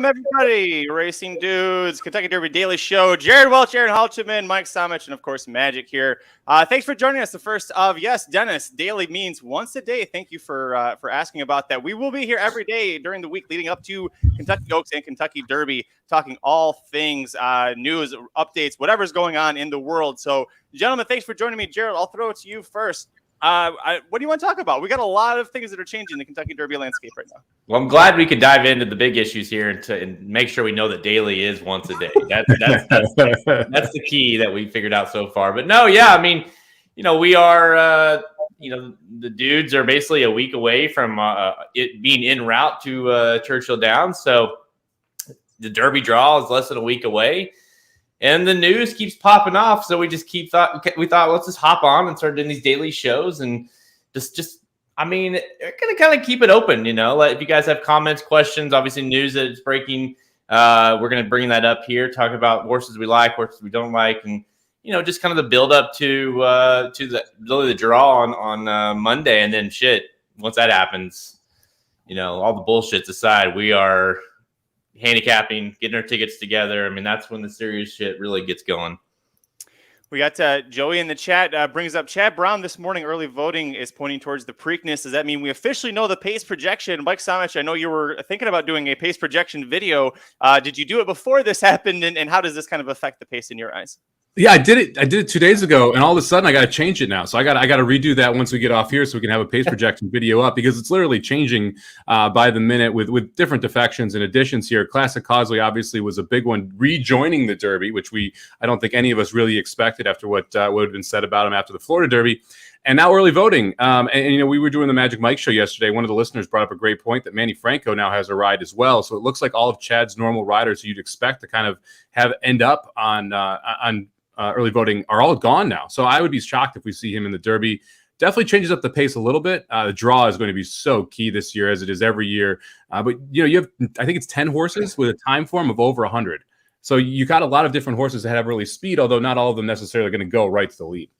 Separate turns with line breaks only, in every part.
Welcome, everybody. Racing Dudes, Kentucky Derby Daily Show. Jared Welch, Aaron Halterman, Mike Samich, and, of course, Magic here. Thanks for joining us. The first of, yes, Dennis, daily means once a day. Thank you for asking about that. We will be here every day during the week leading up to Kentucky Oaks and Kentucky Derby, talking all things, news, updates, whatever's going on in the world. So, gentlemen, thanks for joining me. Jared, I'll throw it to you first. What do you want to talk about? We got a lot of things that are changing the Kentucky Derby landscape right now.
Well, I'm glad we could dive into the big issues here and make sure we know that daily is once a day. That's the key that we figured out so far. But no, yeah, I mean, we are, the dudes are basically a week away from it being en route to Churchill Downs. So the Derby draw is less than a week away. And the news keeps popping off, so we just we thought let's just hop on and start doing these daily shows and we're gonna kind of keep it open, if you guys have comments, questions, obviously news that it's breaking, we're gonna bring that up here, talk about horses we like, horses we don't like, and just kind of the build up to the draw on Monday, and then once that happens, all the bullshits aside, we are handicapping, getting our tickets together. I mean, that's when the serious shit really gets going.
We got Joey in the chat brings up Chad Brown this morning. Early voting is pointing towards the Preakness. Does that mean we officially know the pace projection? Mike Samich, I know you were thinking about doing a pace projection video. Did you do it before this happened? And how does this kind of affect the pace in your eyes?
Yeah, I did it 2 days ago, and all of a sudden I got to change it now. So I got to redo that once we get off here, so we can have a pace projection video up, because it's literally changing by the minute with different defections and additions here. Classic Causeway obviously was a big one, rejoining the Derby, which I don't think any of us really expected after what had been said about him after the Florida Derby. And now early voting. And we were doing the Magic Mike show yesterday. One of the listeners brought up a great point that Manny Franco now has a ride as well. So it looks like all of Chad's normal riders who you'd expect to kind of end up on early voting are all gone now. So I would be shocked if we see him in the Derby. Definitely changes up the pace a little bit. The draw is going to be so key this year, as it is every year. But you have, I think it's 10 horses with a time form of over 100. So you got a lot of different horses that have early speed, although not all of them necessarily going to go right to the lead.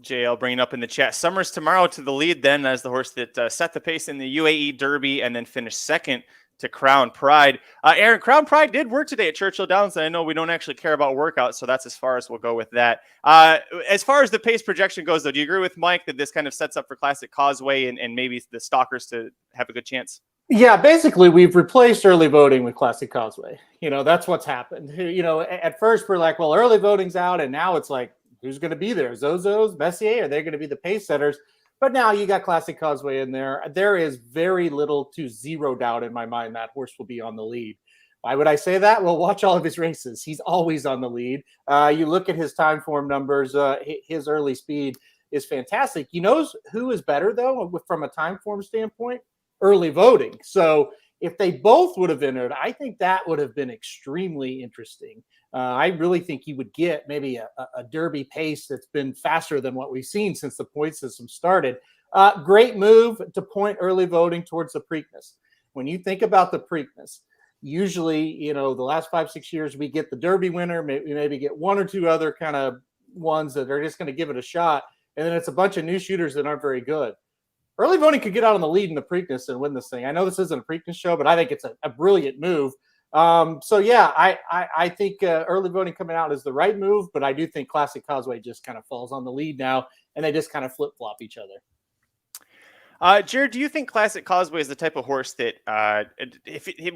JL bringing up in the chat, Summers tomorrow to the lead then as the horse that set the pace in the UAE Derby and then finished second to Crown Pride. Aaron, Crown Pride did work today at Churchill Downs, and I know we don't actually care about workouts, so that's as far as we'll go with that. As far as the pace projection goes, though, do you agree with Mike that this kind of sets up for Classic Causeway and maybe the stalkers to have a good chance?
Yeah, basically, we've replaced early voting with Classic Causeway. That's what's happened. At first, we're like, well, early voting's out, and now it's like, who's going to be there? Zozos, Messier, are they going to be the pace setters? But now you got Classic Causeway in there. There is very little to zero doubt in my mind that horse will be on the lead. Why would I say that? Well, watch all of his races. He's always on the lead. You look at his time form numbers. His early speed is fantastic. You know who is better, though, from a time form standpoint? Early voting. So if they both would have entered, I think that would have been extremely interesting. I really think you would get maybe a Derby pace that's been faster than what we've seen since the point system started. Great move to point early voting towards the Preakness. When you think about the Preakness, usually, the last 5-6 years, we get the Derby winner, maybe get one or two other kind of ones that are just going to give it a shot, and then it's a bunch of new shooters that aren't very good. Early voting could get out on the lead in the Preakness and win this thing. I know this isn't a Preakness show, but I think it's a brilliant move. So yeah, I think early voting coming out is the right move, but I do think Classic Causeway just kind of falls on the lead now, and they just kind of flip-flop each other.
Jared, do you think Classic Causeway is the type of horse that,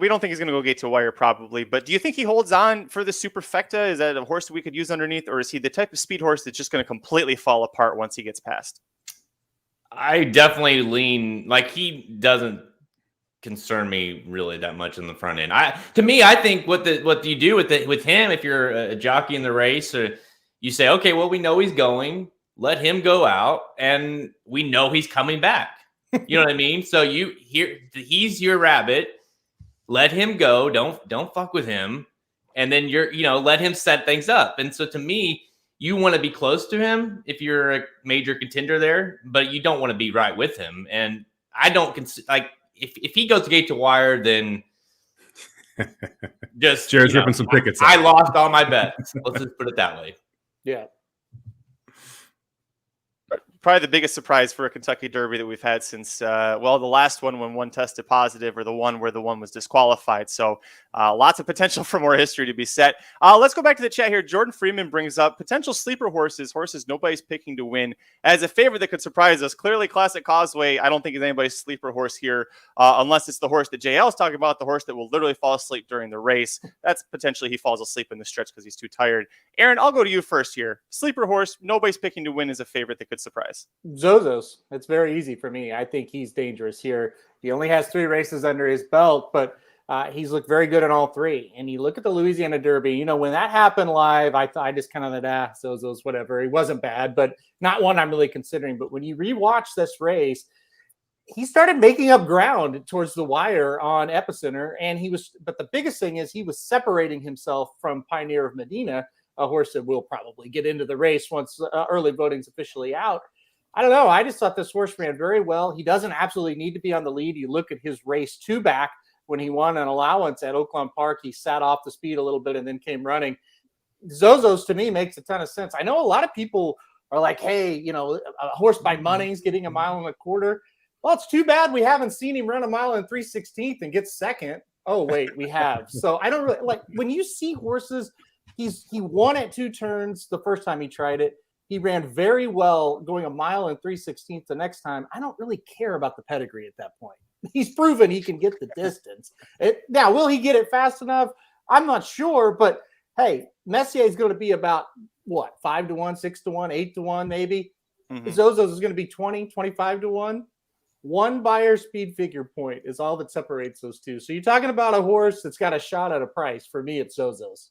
we don't think he's going to go gate to wire probably, but do you think he holds on for the Superfecta? Is that a horse that we could use underneath, or is he the type of speed horse that's just going to completely fall apart once he gets past?
I definitely lean, he doesn't concern me really that much in the front end. To me, I think what you do with him, if you're a jockey in the race, or you say, okay, well, we know he's going, let him go out, and we know he's coming back. You know what I mean? So he's your rabbit. Let him go. Don't fuck with him, and then let him set things up. And so to me, you want to be close to him if you're a major contender there, but you don't want to be right with him. And I don't if he goes gate to wire, then just
Jared's ripping some tickets.
I lost all my bets. Let's just put it that way.
Yeah.
probably the biggest surprise for a Kentucky Derby that we've had since, the last one when one tested positive, or the one where the one was disqualified. So lots of potential for more history to be set. Let's go back to the chat here. Jordan Freeman brings up potential sleeper horses nobody's picking to win as a favorite that could surprise us. Clearly, Classic Causeway, I don't think is anybody's sleeper horse here, unless it's the horse that JL is talking about, the horse that will literally fall asleep during the race. That's potentially he falls asleep in the stretch because he's too tired. Aaron, I'll go to you first here. Sleeper horse nobody's picking to win is a favorite that could surprise.
Zozos. It's very easy for me. I think he's dangerous here. He only has 3 races under his belt, but he's looked very good in all 3. And you look at the Louisiana Derby, you know, when that happened live, I just kind of thought, Zozos, whatever. He wasn't bad, but not one I'm really considering. But when you rewatch this race, he started making up ground towards the wire on Epicenter. And but the biggest thing is he was separating himself from Pioneer of Medina, a horse that will probably get into the race once early voting's officially out. I don't know. I just thought this horse ran very well. He doesn't absolutely need to be on the lead. You look at his race 2 back when he won an allowance at Oaklawn Park. He sat off the speed a little bit and then came running. Zozos, to me, makes a ton of sense. I know a lot of people are like, hey, you know, a horse by Munnings getting 1.25 miles. Well, it's too bad we haven't seen him run 1 3/16 and get second. Oh, wait, we have. So I don't really like when you see horses. He won at 2 turns the first time he tried it. He ran very well going 1 3/16 the next time. I don't really care about the pedigree at that point. He's proven he can get the distance. Now, will he get it fast enough? I'm not sure, but hey, Messier is going to be about what, 5-1, 6-1, 8-1, maybe. Zozos is going to be 20, 25-1. 1 buyer speed figure point is all that separates those two. So you're talking about a horse that's got a shot at a price. For me, it's Zozos.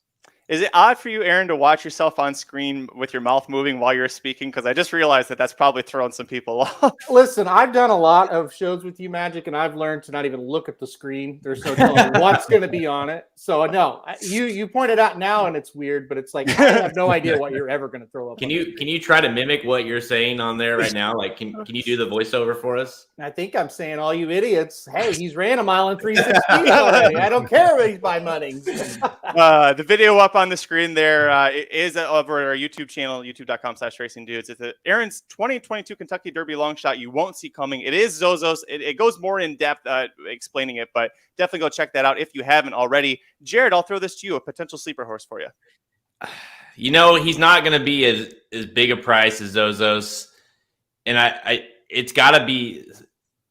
Is it odd for you, Aaron, to watch yourself on screen with your mouth moving while you're speaking? Because I just realized that that's probably throwing some people off.
Listen, I've done a lot of shows with you, Magic, and I've learned to not even look at the screen. There's no telling what's going to be on it. So, no, you pointed out now, and it's weird, but it's like I have no idea what you're ever going to throw up.
Can you try to mimic what you're saying on there right now? Like, can you do the voiceover for us?
I think I'm saying, all you idiots, hey, he's ran 1 3/16 already. I don't care if he's by Munnings.
The video up on the screen there is over our YouTube channel, youtube.com/racingdudes. It's Aaron's 2022 Kentucky Derby long shot you won't see coming. It is Zozos. It goes more in depth explaining it, but definitely go check that out if you haven't already. Jared, I'll throw this to you, a potential sleeper horse for you.
You know, he's not going to be as big a price as Zozos, and it's got to be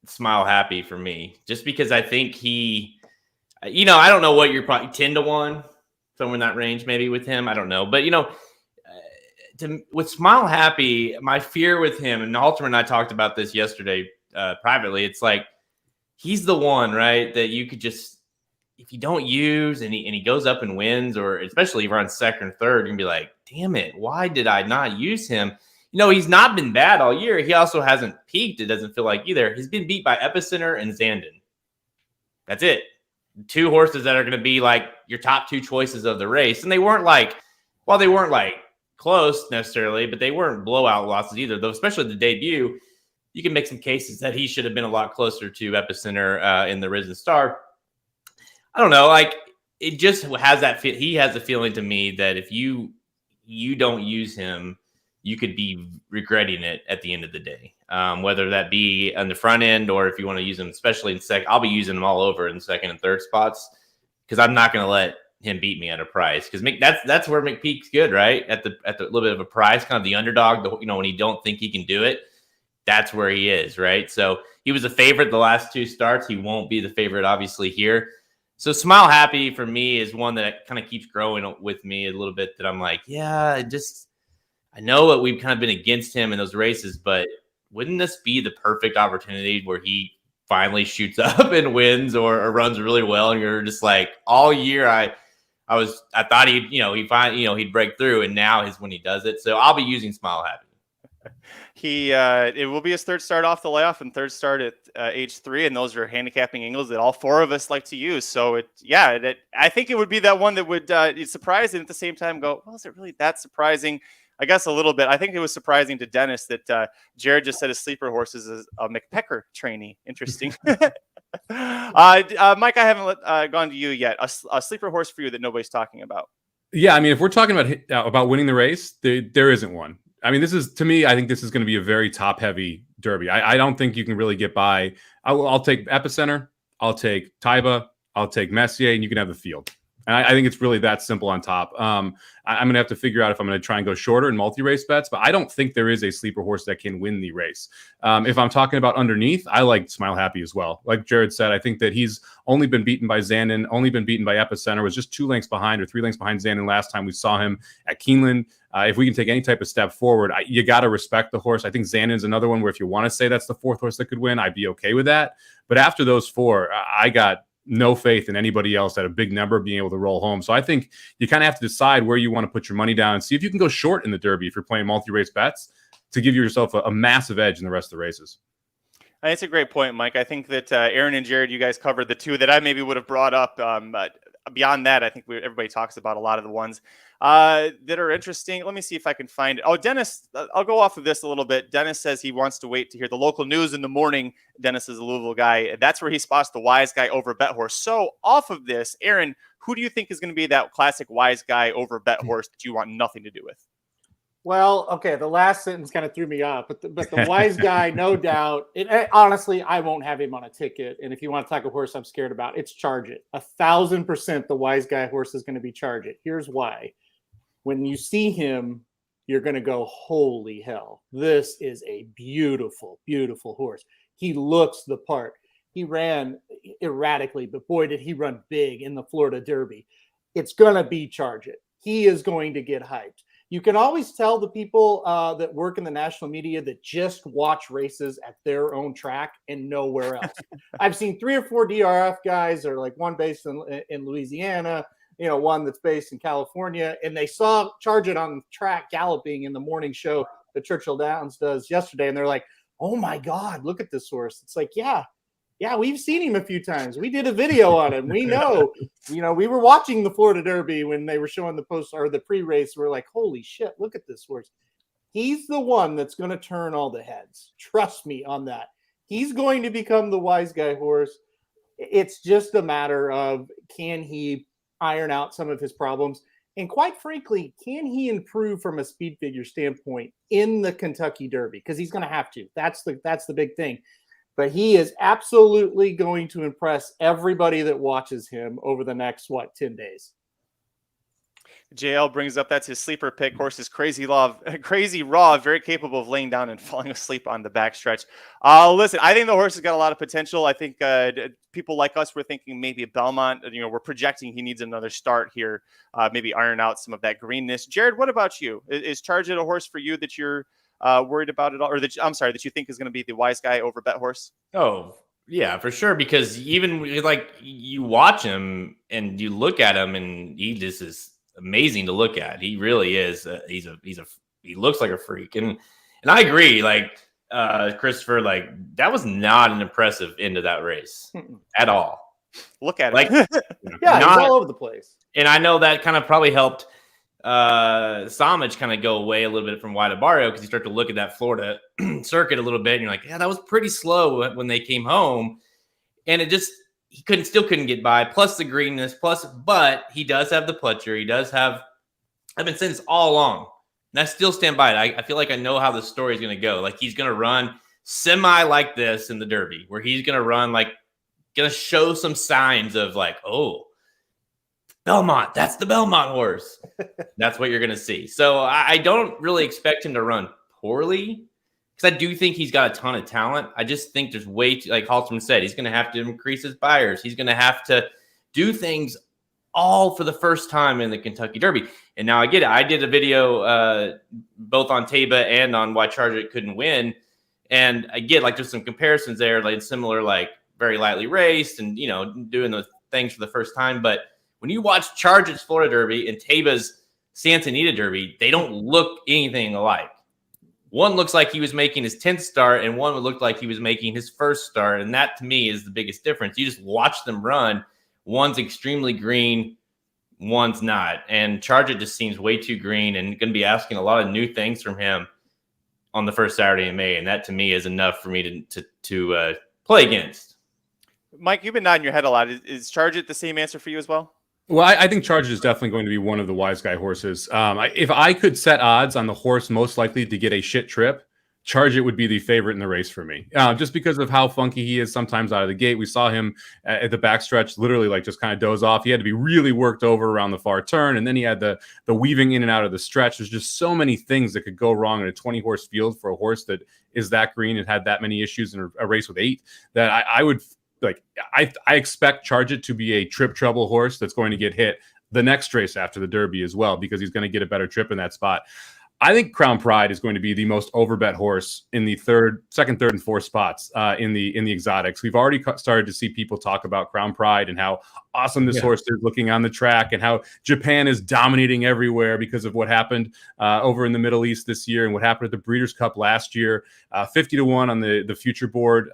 Smile Happy for me, just because I think he, you know, I don't know what you're probably 10-1. Somewhere in that range, maybe with him. I don't know. But, you know, with Smile Happy, my fear with him, and Halterman and I talked about this yesterday privately, it's like he's the one, right, that you could just, if you don't use and he goes up and wins, or especially if he runs second or third, you're going to be like, damn it, why did I not use him? You know, he's not been bad all year. He also hasn't peaked, it doesn't feel like either. He's been beat by Epicenter and Zandon. That's it. 2 horses that are going to be like your top 2 choices of the race. And they weren't like close necessarily, but they weren't blowout losses either, though, especially the debut. You can make some cases that he should have been a lot closer to Epicenter in the Risen Star. I don't know. Like, it just has that fit. He has a feeling to me that if you don't use him, you could be regretting it at the end of the day. Whether that be on the front end, or if you want to use them, especially in second. I'll be using them all over in second and third spots, because I'm not going to let him beat me at a price. Because that's where McPeak's good, right? At the little bit of a price, kind of the underdog. You know, when you don't think he can do it, that's where he is, right? So he was a favorite the last 2 starts. He won't be the favorite, obviously, here. So Smile Happy for me is one that kind of keeps growing with me a little bit. That I'm like, yeah, I know that we've kind of been against him in those races, but wouldn't this be the perfect opportunity where he finally shoots up and wins or runs really well? And you're just like, all year I thought he'd break through, and now is when he does it. So I'll be using Smile Happy.
It will be his 3rd start off the layoff and 3rd start at age 3, and those are handicapping angles that all 4 of us like to use. So I think it would be that one that would surprise and at the same time go, well, is it really that surprising? I guess a little bit. I think it was surprising to Dennis that Jared just said his sleeper horse is a McPecker trainee. Interesting. Mike, I haven't gone to you yet. A sleeper horse for you that nobody's talking about.
Yeah, I mean, if we're talking about winning the race, there isn't one. I mean, this is, to me, I think this is going to be a very top-heavy Derby. I don't think you can really get by. I'll take Epicenter. I'll take Taiba. I'll take Messier, and you can have the field. And I think it's really that simple on top. I'm going to have to figure out if I'm going to try and go shorter in multi-race bets, but I don't think there is a sleeper horse that can win the race. If I'm talking about underneath, I like Smile Happy as well. Like Jared said, I think that he's only been beaten by Zandon, only been beaten by Epicenter, was just 2 lengths behind or 3 lengths behind Zandon last time we saw him at Keeneland. If we can take any type of step forward, you got to respect the horse. I think Zandon's another one where if you want to say that's the 4th horse that could win, I'd be okay with that. But after those 4, I got no faith in anybody else at a big number being able to roll home. So I think you kind of have to decide where you want to put your money down and see if you can go short in the Derby if you're playing multi-race bets to give yourself a massive edge in the rest of the races.
That's a great point, Mike. I think that Aaron and Jared, you guys covered the 2 that I maybe would have brought up. But beyond that, I think everybody talks about a lot of the ones that are interesting. Let me see if I can find it. Oh, Dennis, I'll go off of this a little bit. Dennis says he wants to wait to hear the local news in the morning. Dennis is a Louisville guy. That's where he spots the wise guy over bet horse. So off of this, Aaron, who do you think is going to be that classic wise guy over bet horse that you want nothing to do with?
Well, okay, the last sentence kind of threw me off, but the wise guy, no doubt. Honestly, I won't have him on a ticket. And if you want to talk a horse I'm scared about, it's Charge It. 1,000% the wise guy horse is going to be Charge It. Here's why. When you see him, you're going to go, holy hell, this is a beautiful, beautiful horse. He looks the part. He ran erratically, but boy, did he run big in the Florida Derby. It's going to be Charge It. He is going to get hyped. You can always tell the people that work in the national media that just watch races at their own track and nowhere else. I've seen 3 or 4 DRF guys, or like one based in Louisiana, one that's based in California, and they saw Charge It on the track galloping in the morning show that Churchill Downs does yesterday, and they're like, oh my God, look at this horse. It's like, yeah, we've seen him a few times. We did a video on him. We know, we were watching the Florida Derby when they were showing the post or the pre-race. We're like, holy shit, look at this horse. He's the one that's going to turn all the heads. Trust me on that. He's going to become the wise guy horse. It's just a matter of, can he iron out some of his problems? And quite frankly, can he improve from a speed figure standpoint in the Kentucky Derby? Because he's going to have to. That's the big thing. But he is absolutely going to impress everybody that watches him over the next, 10 days.
JL brings up that's his sleeper pick. Horse is crazy raw, very capable of laying down and falling asleep on the backstretch. Listen, I think the horse has got a lot of potential. I think people like us were thinking maybe a Belmont. We're projecting he needs another start here, maybe iron out some of that greenness. Jared, what about you? Is Charge It a horse for you that you're worried about it all, or that you think is going to be the wise guy over bet horse?
Oh, yeah, for sure. Because even like you watch him and you look at him, and he just is amazing to look at. He really is. He looks like a freak, and I agree. Like Christopher, like that was not an impressive end of that race at all.
Look at
it.
He's all over the place.
And I know that kind of probably helped Samich kind of go away a little bit from Wide Barrio, because you start to look at that Florida circuit a little bit and you're like, yeah, that was pretty slow when they came home, and he still couldn't get by, plus the greenness, but he does have the pletcher. He does have, I've been saying this all along, and I still stand by it. I feel like I know how the story is going to go. Like, he's going to run semi like this in the Derby, where he's going to run like, going to show some signs of like, oh, Belmont, that's the Belmont horse. That's what you're going to see. So I don't really expect him to run poorly, because I do think he's got a ton of talent. I just think there's way too, like Halterman said, he's going to have to increase his buyers. He's going to have to do things all for the first time in the Kentucky Derby. And now I get it. I did a video both on Taiba and on why Charge It couldn't win. And I get like just some comparisons there, like similar, like very lightly raced and, doing the things for the first time. But when you watch Charge It's Florida Derby and Taiba's Santa Anita Derby, they don't look anything alike. One looks like he was making his 10th start, and one looked like he was making his first start. And that, to me, is the biggest difference. You just watch them run. One's extremely green, one's not. And Charge It just seems way too green, and going to be asking a lot of new things from him on the first Saturday in May. And that, to me, is enough for me to play against.
Mike, you've been nodding your head a lot. Is Charge It the same answer for you as well?
Well, I think Charge is definitely going to be one of the wise guy horses. If I could set odds on the horse most likely to get a shit trip, Charge It would be the favorite in the race for me, just because of how funky he is sometimes out of the gate. We saw him at the backstretch, literally like just kind of doze off. He had to be really worked over around the far turn, and then he had the weaving in and out of the stretch. There's just so many things that could go wrong in a 20 horse field for a horse that is that green and had that many issues in a race with 8. That I would like. I expect Charge It to be a trip trouble horse that's going to get hit the next race after the Derby as well, because he's going to get a better trip in that spot. I think Crown Pride is going to be the most overbet horse in the second, third, and fourth spots in the exotics. We've already started to see people talk about Crown Pride and how awesome this horse is looking on the track, and how Japan is dominating everywhere because of what happened over in the Middle East this year and what happened at the Breeders' Cup last year. 50-1 on the future board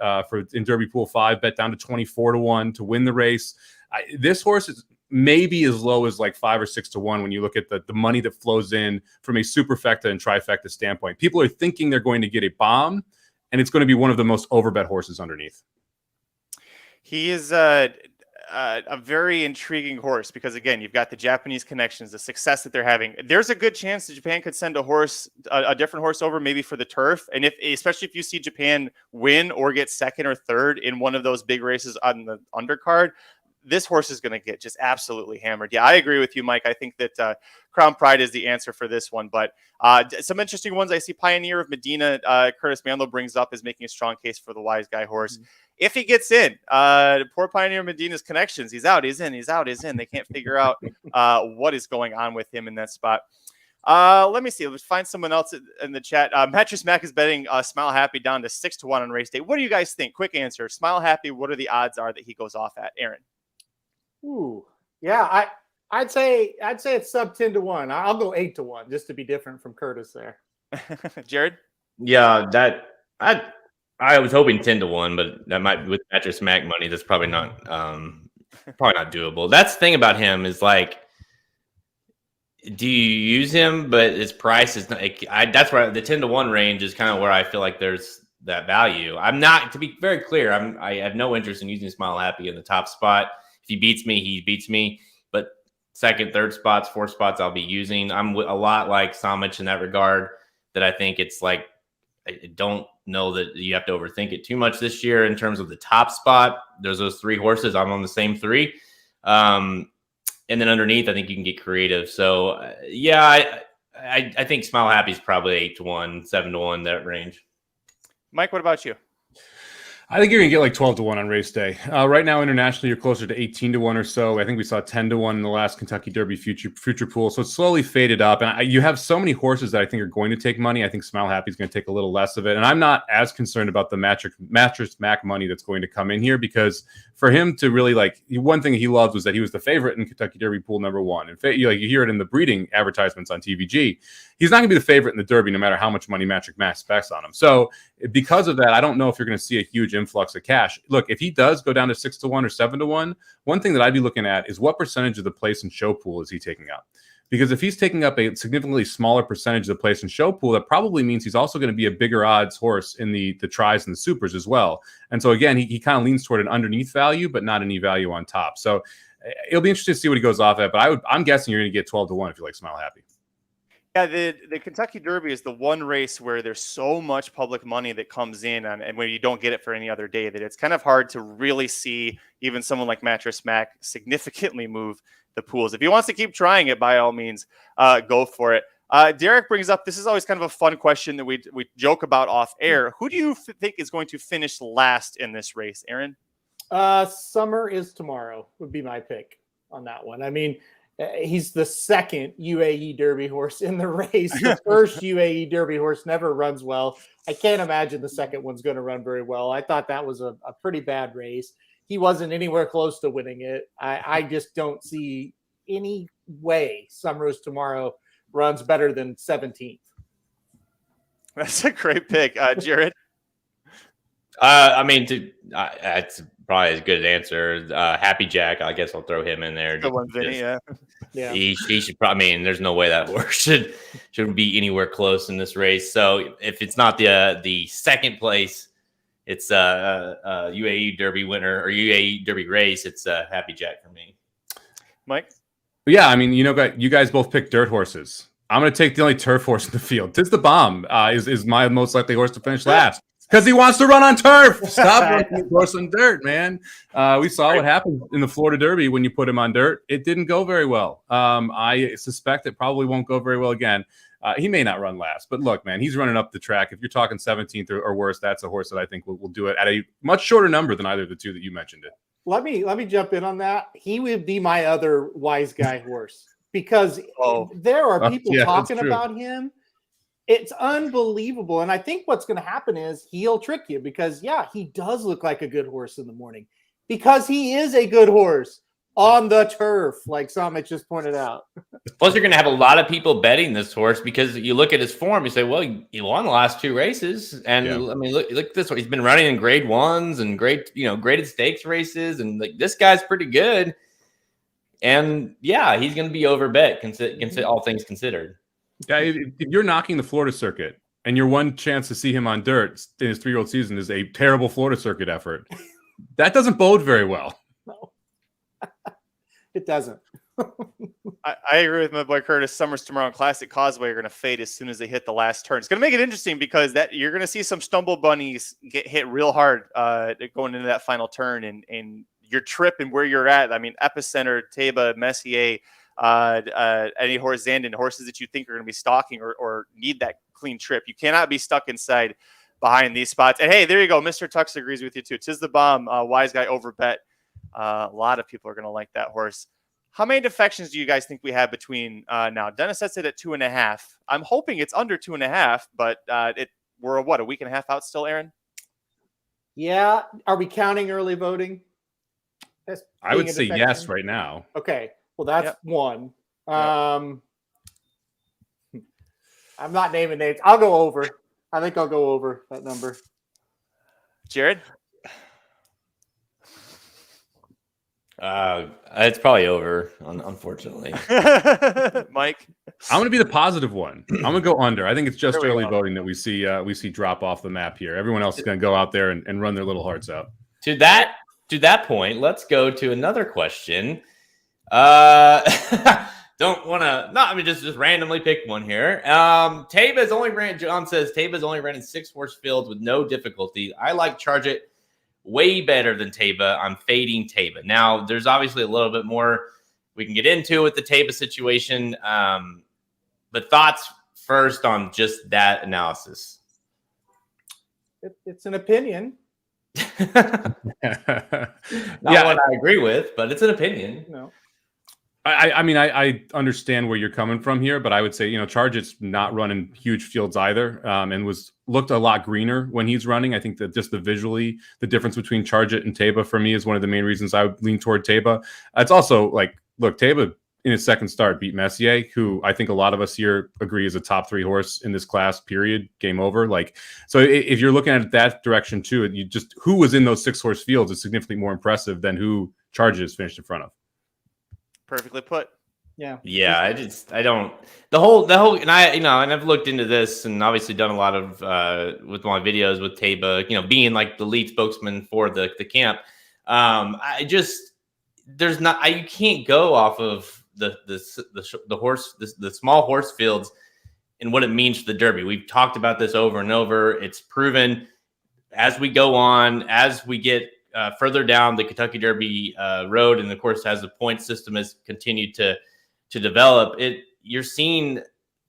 in Derby Pool 5, bet down to 24-1 to win the race. This horse is maybe as low as like 5 or 6-1 when you look at the money that flows in from a superfecta and trifecta standpoint. People are thinking they're going to get a bomb, and it's going to be one of the most overbet horses underneath.
He is a very intriguing horse because, again, you've got the Japanese connections, the success that they're having. There's a good chance that Japan could send a different horse over, maybe for the turf. And especially if you see Japan win or get second or third in one of those big races on the undercard, this horse is going to get just absolutely hammered. Yeah, I agree with you, Mike. I think that Crown Pride is the answer for this one. But some interesting ones I see. Pioneer of Medina, Curtis Manlow brings up, is making a strong case for the wise guy horse. Mm-hmm. If he gets in, poor Pioneer of Medina's connections. He's out, he's in, he's out, he's in. They can't figure out what is going on with him in that spot. Let me see. Let's find someone else in the chat. Mattress Mac is betting Smile Happy down to 6-1 on race day. What do you guys think? Quick answer. Smile Happy, what are the odds that he goes off at? Aaron.
Ooh, yeah, I'd say it's sub 10-1. I'll go 8-1 just to be different from Curtis there.
Jared?
Yeah, I was hoping 10-1, but that might, with Mattress Mac money, that's probably not doable. That's the thing about him is, like, do you use him? But his price is not. That's where the 10-1 range is kind of where I feel like there's that value. I'm not, to be very clear, I have no interest in using Smile Happy in the top spot. If he beats me, he beats me. But second, third spots, fourth spots, I'll be using. I'm a lot like Samich in that regard, that I think it's like, I don't know that you have to overthink it too much this year in terms of the top spot. There's those 3 horses. I'm on the same 3. And then underneath, I think you can get creative. So, I think Smile Happy is probably 8-1, 7-1, that range.
Mike, what about you?
I think you're going to get like 12-1 on race day. Right now, internationally, you're closer to 18-1 or so. I think we saw 10-1 in the last Kentucky Derby future pool. So it's slowly faded up. And you have so many horses that I think are going to take money. I think Smile Happy is going to take a little less of it. And I'm not as concerned about the Mattress Mac money that's going to come in here, because for him to really, like, one thing he loved was that he was the favorite in Kentucky Derby pool number 1. And you hear it in the breeding advertisements on TVG. He's not going to be the favorite in the Derby no matter how much money Mattress Mac specs on him. So because of that, I don't know if you're going to see a huge influx of cash. Look, if he does go down to 6-1 or 7-1, one thing that I'd be looking at is what percentage of the place and show pool is he taking up? Because if he's taking up a significantly smaller percentage of the place and show pool, that probably means he's also going to be a bigger odds horse in the tries and the supers as well. And so again, he kind of leans toward an underneath value, but not any value on top. So it'll be interesting to see what he goes off at. But I'm guessing you're going to get 12-1 if you like Smile Happy.
Yeah, the Kentucky Derby is the one race where there's so much public money that comes in, and where you don't get it for any other day, that it's kind of hard to really see even someone like Mattress Mac significantly move the pools. If he wants to keep trying it, by all means, go for it. Derek brings up, this is always kind of a fun question that we joke about off air. Who do you think is going to finish last in this race, Aaron?
Summer is Tomorrow would be my pick on that one. I mean, he's the second UAE Derby horse in the race. The first UAE Derby horse never runs well. I can't imagine the second one's going to run very well. I thought that was a pretty bad race. He wasn't anywhere close to winning it. I just don't see any way Summer is Tomorrow runs better than 17th.
That's a great pick, Jared.
That's probably as good an answer. Happy Jack, I guess I'll throw him in there.
Good one, Vinny, yeah.
He should probably. I mean, there's no way that horse should be anywhere close in this race. So if it's not the second place, it's UAE Derby winner or UAE Derby race. It's Happy Jack for me.
Mike?
Yeah, I mean, you guys both picked dirt horses. I'm going to take the only turf horse in the field. Tis the Bomb is my most likely horse to finish last because he wants to run on turf. Stop running the horse on dirt, man. We saw what happened in the Florida Derby when you put him on dirt. It didn't go very well. I suspect it probably won't go very well again. He may not run last, but look, man, he's running up the track. If you're talking 17th or worse, that's a horse that I think will do it at a much shorter number than either of the two that you mentioned it.
Let me jump in on that. He would be my other wise guy horse because there are people talking about him. It's unbelievable. And I think what's going to happen is he'll trick you because, he does look like a good horse in the morning because he is a good horse on the turf, like Samit just pointed out.
Plus, you're going to have a lot of people betting this horse because you look at his form, you say, well, he won the last 2 races. And I mean, look at this one. He's been running in grade 1s and graded stakes races. And this guy's pretty good. And he's going to be overbet, all things considered.
Yeah, if you're knocking the Florida circuit and your one chance to see him on dirt in his 3-year-old season is a terrible Florida circuit effort, that doesn't bode very well.
No, it doesn't.
I agree with my boy Curtis. Summers tomorrow and Classic Causeway are going to fade as soon as they hit the last turn. It's going to make it interesting because you're going to see some stumble bunnies get hit real hard going into that final turn and your trip and where you're at. I mean, Epicenter, Taba, Messier, any horse, Zandon, horses that you think are going to be stalking or need that clean trip. You cannot be stuck inside behind these spots. And hey, there you go. Mr. Tux agrees with you too. Tis the Bomb. Wise guy overbet. A lot of people are going to like that horse. How many defections do you guys think we have between now? Dennis sets it at 2.5. I'm hoping it's under 2.5, but we're a week and a half out still, Aaron?
Yeah. Are we counting early voting?
I would say yes right now.
Okay. Well, that's one. I'm not naming names. I'll go over. I think I'll go over that number.
Jared?
It's probably over, unfortunately.
Mike?
I'm going to be the positive one. I'm going to go under. I think it's just early voting that we see drop off the map here. Everyone else is going to go out there and run their little hearts out.
To that point, let's go to another question. Don't want to. No, I mean just randomly pick one here. Taba's only ran. John says Taba's only ran in 6-horse fields with no difficulty. I like Charge It way better than Taba. I'm fading Taba. Now, there's obviously a little bit more we can get into with the Taba situation. But thoughts first on just that analysis.
It's an opinion.
Not one I agree with, but it's an opinion.
No.
I mean, I understand where you're coming from here, but I would say, Charge It's not running huge fields either, and looked a lot greener when he's running. I think that just the difference between Charge It and Taba for me is one of the main reasons I would lean toward Taba. It's also look, Taba in his second start beat Messier, who I think a lot of us here agree is a top 3 horse in this class, period, game over. So if you're looking at it that direction too, who was in those 6-horse fields is significantly more impressive than who Charge It is finished in front of.
Perfectly put.
Yeah. I don't the whole and and I've looked into this and obviously done a lot of with my videos with Taba, being like the lead spokesman for the camp. You can't go off of the small horse fields and what it means for the Derby. We've talked about this over and over. It's proven as we go on, as we get further down the Kentucky Derby road, and of course, as the point system has continued to develop, you're seeing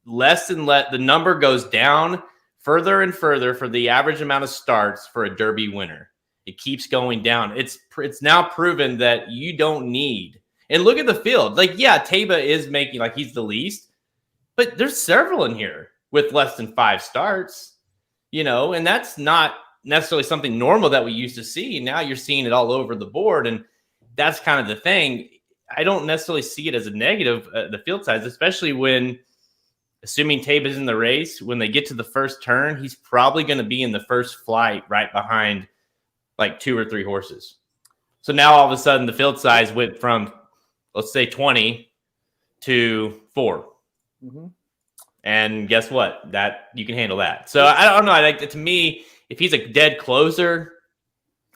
less and less. The number goes down further and further for the average amount of starts for a Derby winner. It keeps going down. It's now proven that you don't need. And look at the field. Taba is making he's the least, but there's several in here with less than 5 starts. And that's not necessarily something normal that we used to see. Now you're seeing it all over the board, and that's kind of the thing. I don't necessarily see it as a negative, the field size, especially when, assuming Taba's in the race, when they get to the first turn, he's probably going to be in the first flight right behind 2 or 3 horses. So now all of a sudden the field size went from, let's say 20 to 4.
Mm-hmm.
And guess what? That you can handle that. So I don't know. To me, if he's a dead closer,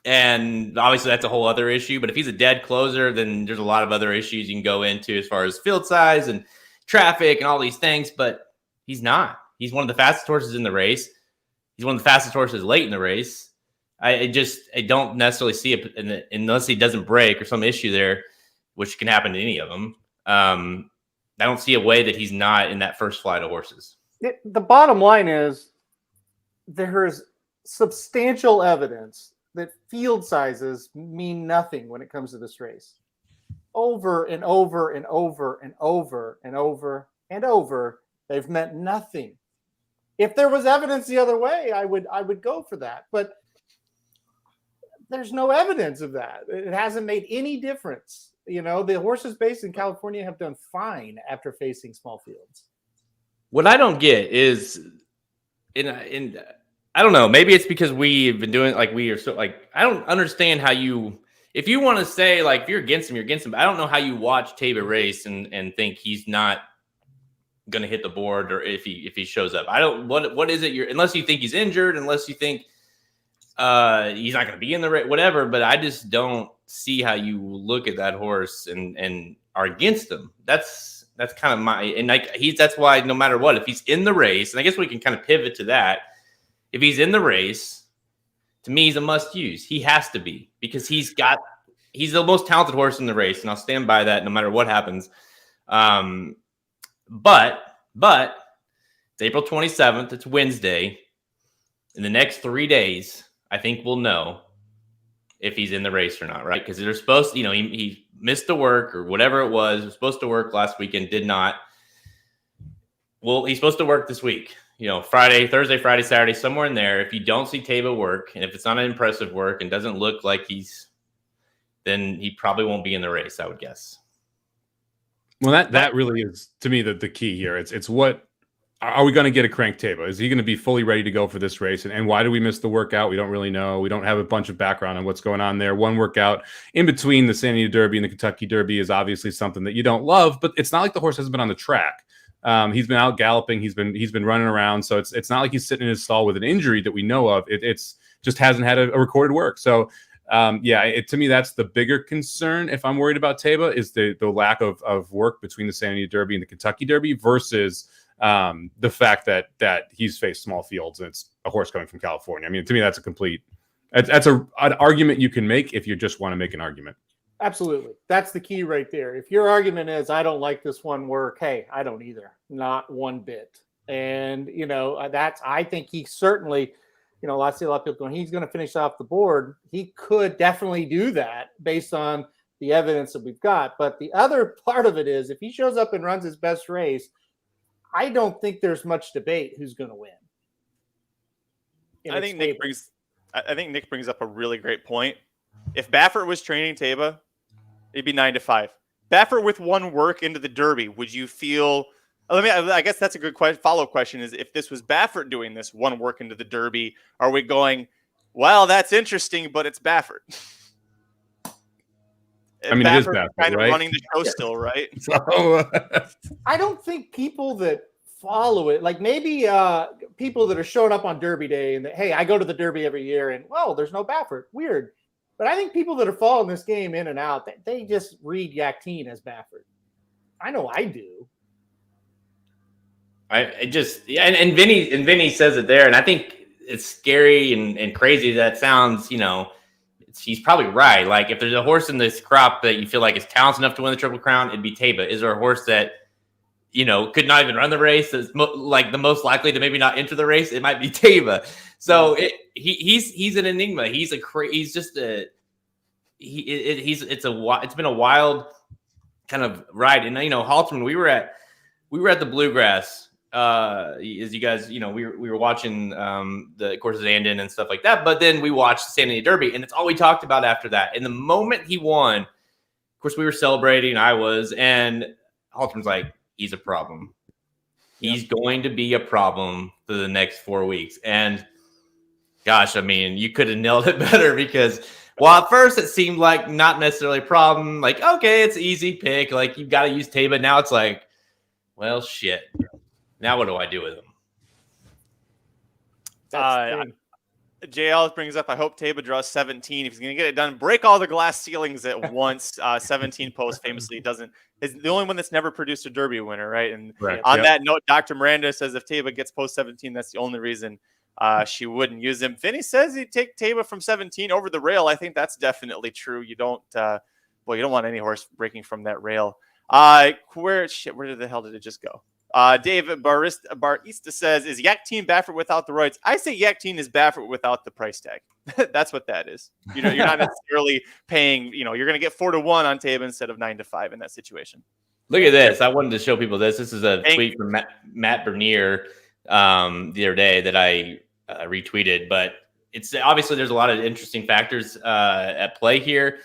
And obviously that's a whole other issue. But if he's a dead closer, then there's a lot of other issues you can go into as far as field size and traffic and all these things. But he's not. He's one of the fastest horses in the race. He's one of the fastest horses late in the race. I don't necessarily see it unless he doesn't break or some issue there, which can happen to any of them. I don't see a way that he's not in that first flight of horses.
The bottom line is there's substantial evidence that field sizes mean nothing when it comes to this race. Over and over and over and over and over and over, they've meant nothing. If there was evidence the other way, I would go for that. But there's no evidence of that. It hasn't made any difference. You know, the horses based in California have done fine after facing small fields.
What I don't get is I don't know. Maybe it's because we've been doing we are so I don't understand how if you want to say if you're against him, you're against him. I don't know how you watch Taba race and think he's not going to hit the board or if he shows up. I don't. What is it? Unless you think he's injured, unless you think he's not going to be in the race, whatever. But I just don't see how you look at that horse and are against him. That's kind of that's why no matter what, if he's in the race, and I guess we can kind of pivot to that. If he's in the race, to me, he's a must use. He has to be because he's the most talented horse in the race, and I'll stand by that no matter what happens. But it's April 27th. It's Wednesday. In the next 3 days, I think we'll know if he's in the race or not, right? Because they're supposed to, he missed the work or whatever it was. He was supposed to work last weekend, did not. Well, he's supposed to work this week. Thursday, Friday, Saturday, somewhere in there. If you don't see Taba work, and if it's not an impressive work and doesn't look like then he probably won't be in the race, I would guess.
Well, that really is, to me, the key here. It's what are we going to get a crank Taba? Is he going to be fully ready to go for this race? And why do we miss the workout? We don't really know. We don't have a bunch of background on what's going on there. One workout in between the San Diego Derby and the Kentucky Derby is obviously something that you don't love, but it's not like the horse hasn't been on the track. He's been out galloping. He's been running around. So it's not like he's sitting in his stall with an injury that we know of. It's just hasn't had a recorded work. So to me, that's the bigger concern. If I'm worried about Taba, is the lack of work between the San Diego Derby and the Kentucky Derby versus the fact that he's faced small fields and it's a horse coming from California. I mean, to me, that's an argument you can make if you just want to make an argument.
Absolutely. That's the key right there. If your argument is, I don't like this one work, hey, I don't either. Not one bit. And, I think he certainly, I see a lot of people going, he's going to finish off the board. He could definitely do that based on the evidence that we've got. But the other part of it is if he shows up and runs his best race, I don't think there's much debate who's going to win.
I think Nick brings up a really great point. If Baffert was training Taba, it'd be 9 to 5. Baffert with one work into the Derby, would you feel? I guess that's a good follow-up question. Is if this was Baffert doing this one work into the Derby, are we going? Well, that's interesting, but it's Baffert.
I mean, it is Baffert,
kind of
right?
running the show still, right?
So,
I don't think people that follow it, like maybe people that are showing up on Derby Day and hey, I go to the Derby every year, and there's no Baffert. Weird. But I think people that are following this game in and out, they just read Yakteen as Baffert. I know I do.
And Vinny says it there, and I think it's scary and crazy that sounds. He's probably right. Like if there's a horse in this crop that you feel like is talented enough to win the Triple Crown, it'd be Taba. Is there a horse that could not even run the race? That's the most likely to maybe not enter the race. It might be Taba. So he's an enigma. It's been a wild kind of ride. And Halterman, we were at the Bluegrass. As you guys, we were watching the courses Andon and stuff like that. But then we watched the San Diego Derby, and it's all we talked about after that. And the moment he won, of course, we were celebrating. I was, and Halterman's like, he's a problem. He's going to be a problem for the next 4 weeks. And gosh, I mean, you could have nailed it better because while at first it seemed like not necessarily a problem, like, okay, it's an easy pick. Like you've got to use Taba. Now it's like, well, shit. Now what do I do with him?
JL brings up, I hope Taba draws 17. If he's going to get it done, break all the glass ceilings at once. 17 post famously is the only one that's never produced a Derby winner, right? And
Correct.
on that note, Dr. Miranda says if Taba gets post 17, that's the only reason she wouldn't use him. Vinny says he'd take Taba from 17 over the rail. I think that's definitely true. You don't want any horse breaking from that rail. Where the hell did it just go? David Barista says, is Yak Team Baffert without the roids? I say Yak Team is Baffert without the price tag. That's what that is. You're not necessarily paying, you're going to get 4-1 on Taba instead of 9-5 in that situation.
Look at this. I wanted to show people this. This is a tweet from Matt Bernier the other day that I retweeted, but it's obviously there's a lot of interesting factors at play here.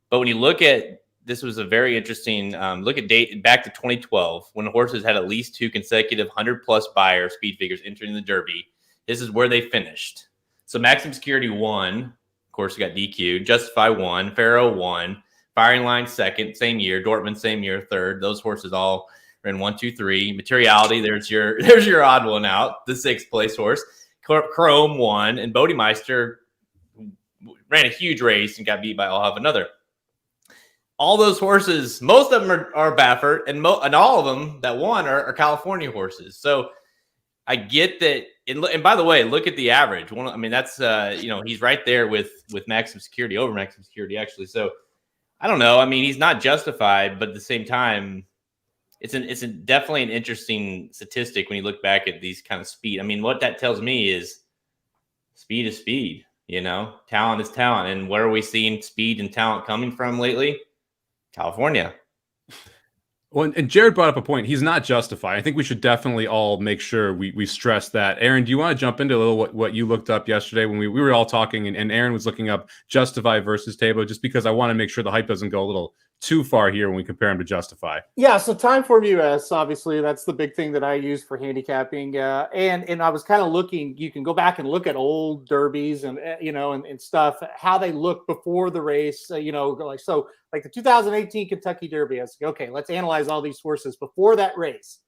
But when you look at, this was a very interesting look at date back to 2012 when the horses had at least 2 consecutive 100+ buyer speed figures entering the Derby. This is where they finished. So Maximum Security won. Of course, he got DQ'd. Justify won. Pharaoh won. Firing Line second, same year. Dortmund same year, third. Those horses all are in 1, 2, 3. Materiality, there's your odd one out. The 6th place horse. Chrome won, and Bodemeister ran a huge race and got beat by I'll Have Another. All those horses, most of them are Baffert, and all of them that won are California horses. So I get that. And by the way, look at the average. That's he's right there with Maximum Security, over Maximum Security actually. So I don't know. He's not justified, but at the same time, it's definitely an interesting statistic when you look back at these kind of speed. What that tells me is speed is speed. Talent is talent, and where are we seeing speed and talent coming from lately? California.
Well, and Jared brought up a point. He's not justified. I think we should definitely all make sure we stress that. Aaron, do you want to jump into a little what you looked up yesterday when we were all talking and Aaron was looking up Justify versus Tabo, just because I want to make sure the hype doesn't go a little too far here when we compare him to Justify.
Yeah, so Timeform US, obviously, that's the big thing that I use for handicapping. And I was kind of looking, you can go back and look at old derbies and stuff, how they look before the race, like the 2018 Kentucky Derby. I was like, okay, let's analyze all these horses before that race.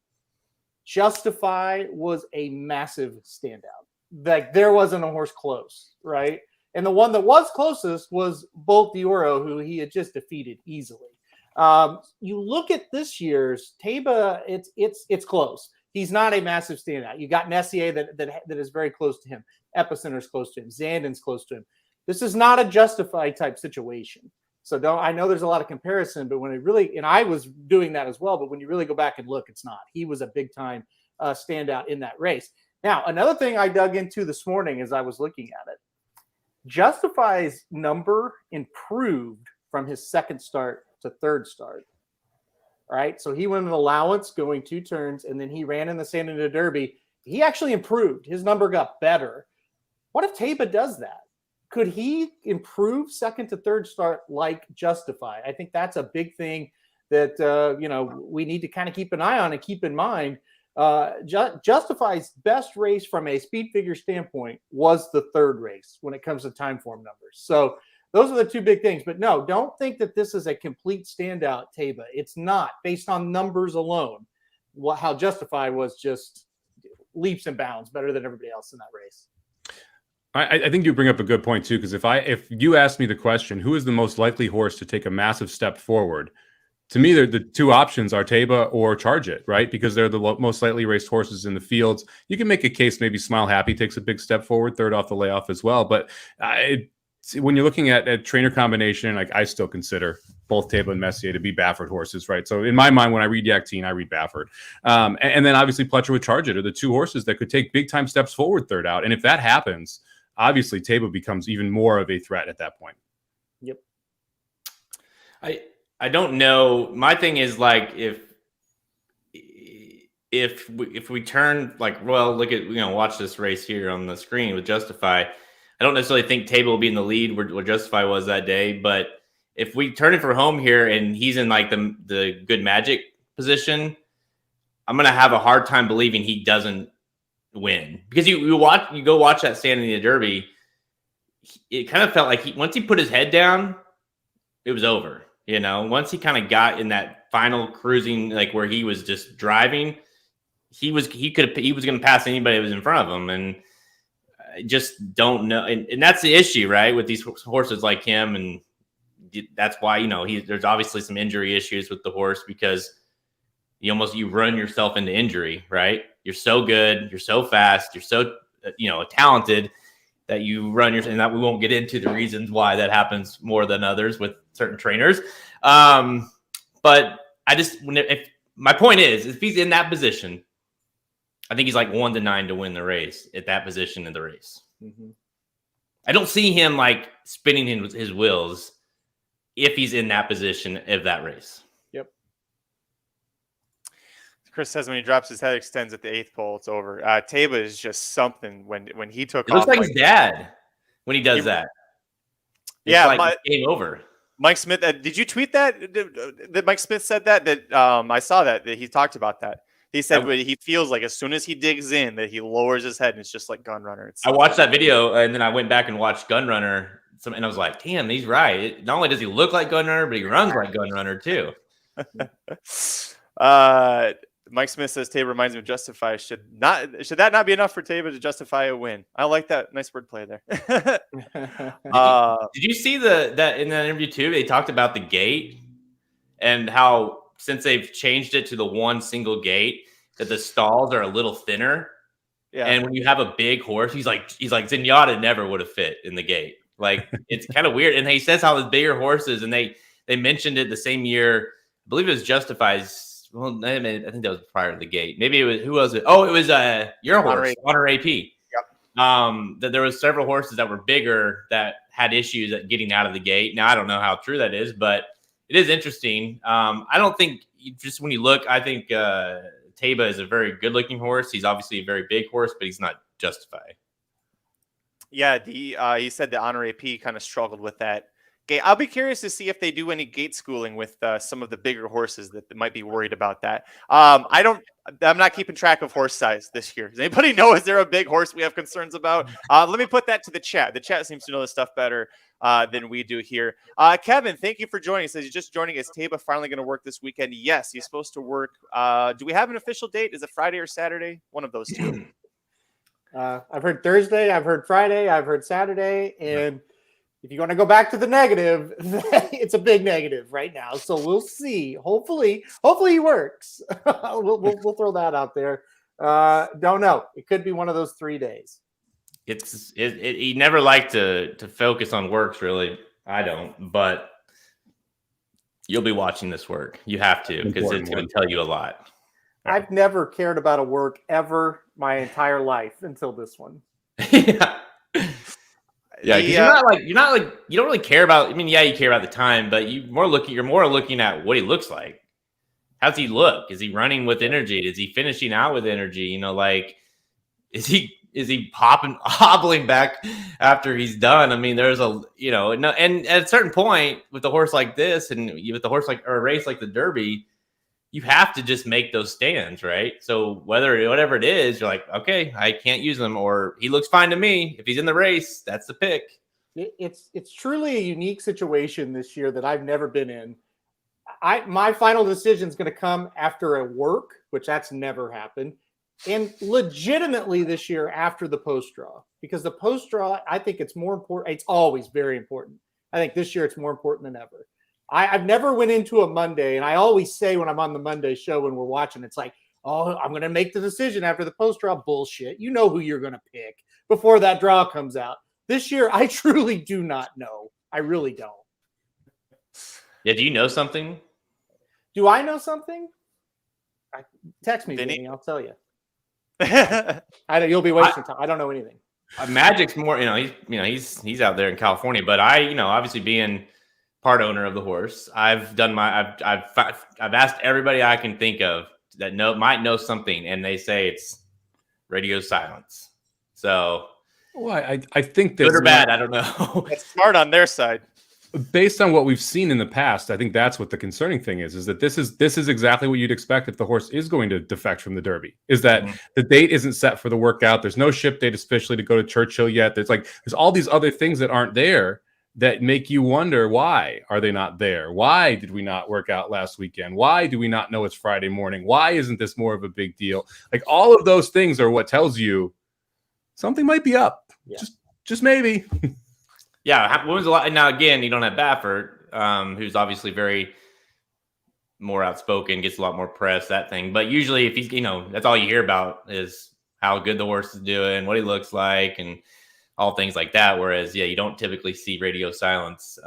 Justify was a massive standout. Like there wasn't a horse close, right? And the one that was closest was Bolt d'Oro, who he had just defeated easily. You look at this year's Taba, it's close. He's not a massive standout. You got Messier that is very close to him. Epicenter's close to him. Zandon's close to him. This is not a Justify type situation. So I know there's a lot of comparison, but when it really, and I was doing that as well, but when you really go back and look, it's not. He was a big time standout in that race. Now, another thing I dug into this morning as I was looking at it, Justify's number improved from his second start to third start. All right. So he went an allowance going 2 turns, and then he ran in the San Antonio Derby. He actually improved. His number got better. What if Taba does that? Could he improve second to third start like Justify? I think that's a big thing that we need to kind of keep an eye on and keep in mind. Justify's best race from a speed figure standpoint was the third race when it comes to Timeform numbers. So those are the 2 big things. But no, don't think that this is a complete standout, Taba. It's not based on numbers alone. How Justify was just leaps and bounds better than everybody else in that race.
I think you bring up a good point too, because if you ask me the question, who is the most likely horse to take a massive step forward? To me, the 2 options are Taba or Charge It, right? Because they're the most lightly raced horses in the fields. You can make a case maybe Smile Happy takes a big step forward, third off the layoff as well. But when you're looking at trainer combination, like I still consider both Taba and Messier to be Baffert horses, right? So in my mind, when I read Yakteen, I read Baffert. And then obviously Pletcher with Charge It are the 2 horses that could take big time steps forward third out. And if that happens, obviously Taba becomes even more of a threat at that point.
Yep.
I don't know. My thing is like if we turn like, well, look at watch this race here on the screen with Justify. I don't necessarily think Taba will be in the lead where Justify was that day, but if we turn it for home here and he's in like the good magic position, I'm gonna have a hard time believing he doesn't win because you go watch that stand in the Derby. It kind of felt like once he put his head down, it was over. Once he kind of got in that final cruising, like where he was just driving, he was going to pass anybody that was in front of him. And just don't know. And that's the issue, right? With these horses like him. And that's why, you know, there's obviously some injury issues with the horse because you run yourself into injury, right? You're so good. You're so fast. You're so, talented that you run and that we won't get into the reasons why that happens more than others with certain trainers. But my point is, if he's in that position, I think he's like 1-9 to win the race at that position in the race.
Mm-hmm.
I don't see him like spinning his wheels if he's in that position of that race.
Yep.
Chris says when he drops his head, extends at the 8th pole, it's over. Taiba is just something when he took
off. It looks like
his
dad when he does that. It's like game over.
Mike Smith, did you tweet that? That Mike Smith said that I saw that he talked about that. He said he feels like as soon as he digs in that he lowers his head and it's just like Gunrunner.
I watched that video and then I went back and watched Gunrunner and I was like, damn, he's right. Not only does he look like Gunrunner, but he runs like Gunrunner too.
Mike Smith says Taiba reminds me of Justify. Should that not be enough for Taiba to justify a win? I like that. Nice wordplay there.
Did you see that in that interview too? They talked about the gate and how since they've changed it to the one single gate, that the stalls are a little thinner. Yeah. And when you have a big horse, he's like Zenyatta never would have fit in the gate. Like it's kind of weird. And he says how the bigger horses, and they mentioned it the same year. I believe it was Justify's. Well, I think that was prior to the gate. Maybe it was who was it? Oh, it was your horse, Honor AP.
Yep.
That there was several horses that were bigger that had issues at getting out of the gate. Now I don't know how true that is, but it is interesting. I don't think just when you look, I think Taiba is a very good-looking horse. He's obviously a very big horse, but he's not Justify.
Yeah, he said that Honor AP kind of struggled with that gate. I'll be curious to see if they do any gate schooling with some of the bigger horses that might be worried about that. I'm not keeping track of horse size this year. Does anybody know? Is there a big horse we have concerns about? Let me put that to the chat. The chat seems to know this stuff better than we do here. Kevin, thank you for joining. He says he's just joining. Is Taiba finally going to work this weekend? Yes, he's supposed to work. Do we have an official date? Is it Friday or Saturday? One of those two.
I've heard Thursday, I've heard Friday, I've heard Saturday, and if you want to go back to the negative, it's a big negative right now. So we'll see. Hopefully he works. we'll throw that out there. Don't know. It could be one of those 3 days.
He never liked to focus on works, really. I don't, but you'll be watching this work. You have to, because it's going to tell you a lot.
I've never cared about a work ever my entire life until this one.
Yeah. Yeah, you're not like you don't really care about. I mean, yeah, you care about the time, but you're more looking at what he looks like. How's he look? Is he running with energy? Is he finishing out with energy? You know, like is he hobbling back after he's done? I mean, there's and at a certain point with a horse like this, and with the horse or a race like the Derby, you have to just make those stands, right? So whatever it is, you're like, okay, I can't use him, or he looks fine to me. If he's in the race, that's the pick.
It's truly a unique situation this year that I've never been in. My final decision is going to come after a work, which that's never happened, and legitimately this year after the post draw, because the post draw, I think it's more important. It's always very important. I think this year it's more important than ever. I've never went into a Monday, and I always say when I'm on the Monday show when we're watching, it's like, oh, I'm going to make the decision after the post-draw. Bullshit. You know who you're going to pick before that draw comes out. This year, I truly do not know. I really don't.
Yeah, do you know something?
Do I know something? Text me, Vinny. I'll tell you. You'll be wasting time. I don't know anything.
Magic's more, he's out there in California, but obviously being part owner of the horse, I've asked everybody I can think of that might know something, and they say it's radio silence. So,
well, I think
good or bad, I don't know.
That's smart on their side.
Based on what we've seen in the past, I think that's what the concerning thing is that this is exactly what you'd expect if the horse is going to defect from the Derby. Is that the date isn't set for the workout? There's no ship date officially to go to Churchill yet. There's all these other things that aren't there that make you wonder, why are they not there? Why did we not work out last weekend? Why do we not know it's Friday morning? Why isn't this more of a big deal? Like all of those things are what tells you something might be up.
Yeah.
Just maybe.
Yeah, when was a lot? Now again, you don't have Baffert, who's obviously very more outspoken, gets a lot more press, that thing. But usually, if he's, that's all you hear about is how good the horse is doing, what he looks like, and all things like that. Whereas, you don't typically see radio silence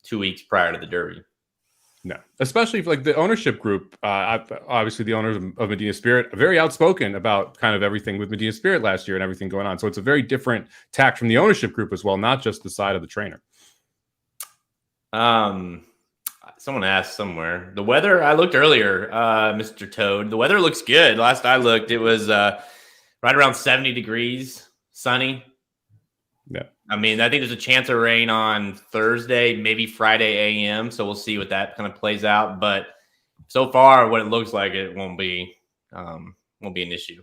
2 weeks prior to the Derby.
No, especially if, like, the ownership group, obviously the owners of Medina Spirit, are very outspoken about kind of everything with Medina Spirit last year and everything going on. So it's a very different tack from the ownership group as well, not just the side of the trainer.
Someone asked somewhere the weather. I looked earlier, Mr. Toad. The weather looks good. Last I looked, it was right around 70 degrees, sunny.
Yeah.
I mean, I think there's a chance of rain on Thursday, maybe Friday AM. So we'll see what that kind of plays out. But so far, what it looks like, it won't be an issue.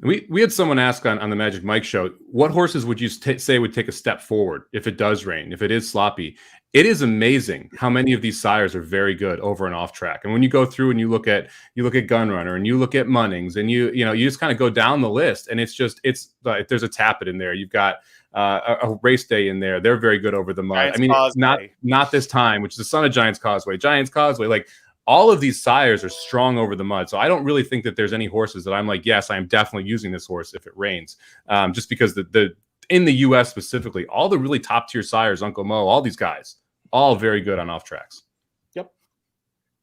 We had someone ask on the Magic Mike show, what horses would you say would take a step forward if it does rain, if it is sloppy? It is amazing how many of these sires are very good over and off track. And when you go through and you look at Gunrunner and you look at Munnings and you just kind of go down the list, and it's there's a Tappet in there. You've got a Race Day in there. They're very good over the mud.
Giants
I mean,
Causeway.
not this time, which is the son of Giants Causeway. Like, all of these sires are strong over the mud. So I don't really think that there's any horses that I'm like, yes, I am definitely using this horse if it rains. Just because the in the U.S. specifically, all the really top tier sires, Uncle Mo, all these guys, all very good on off tracks.
Yep.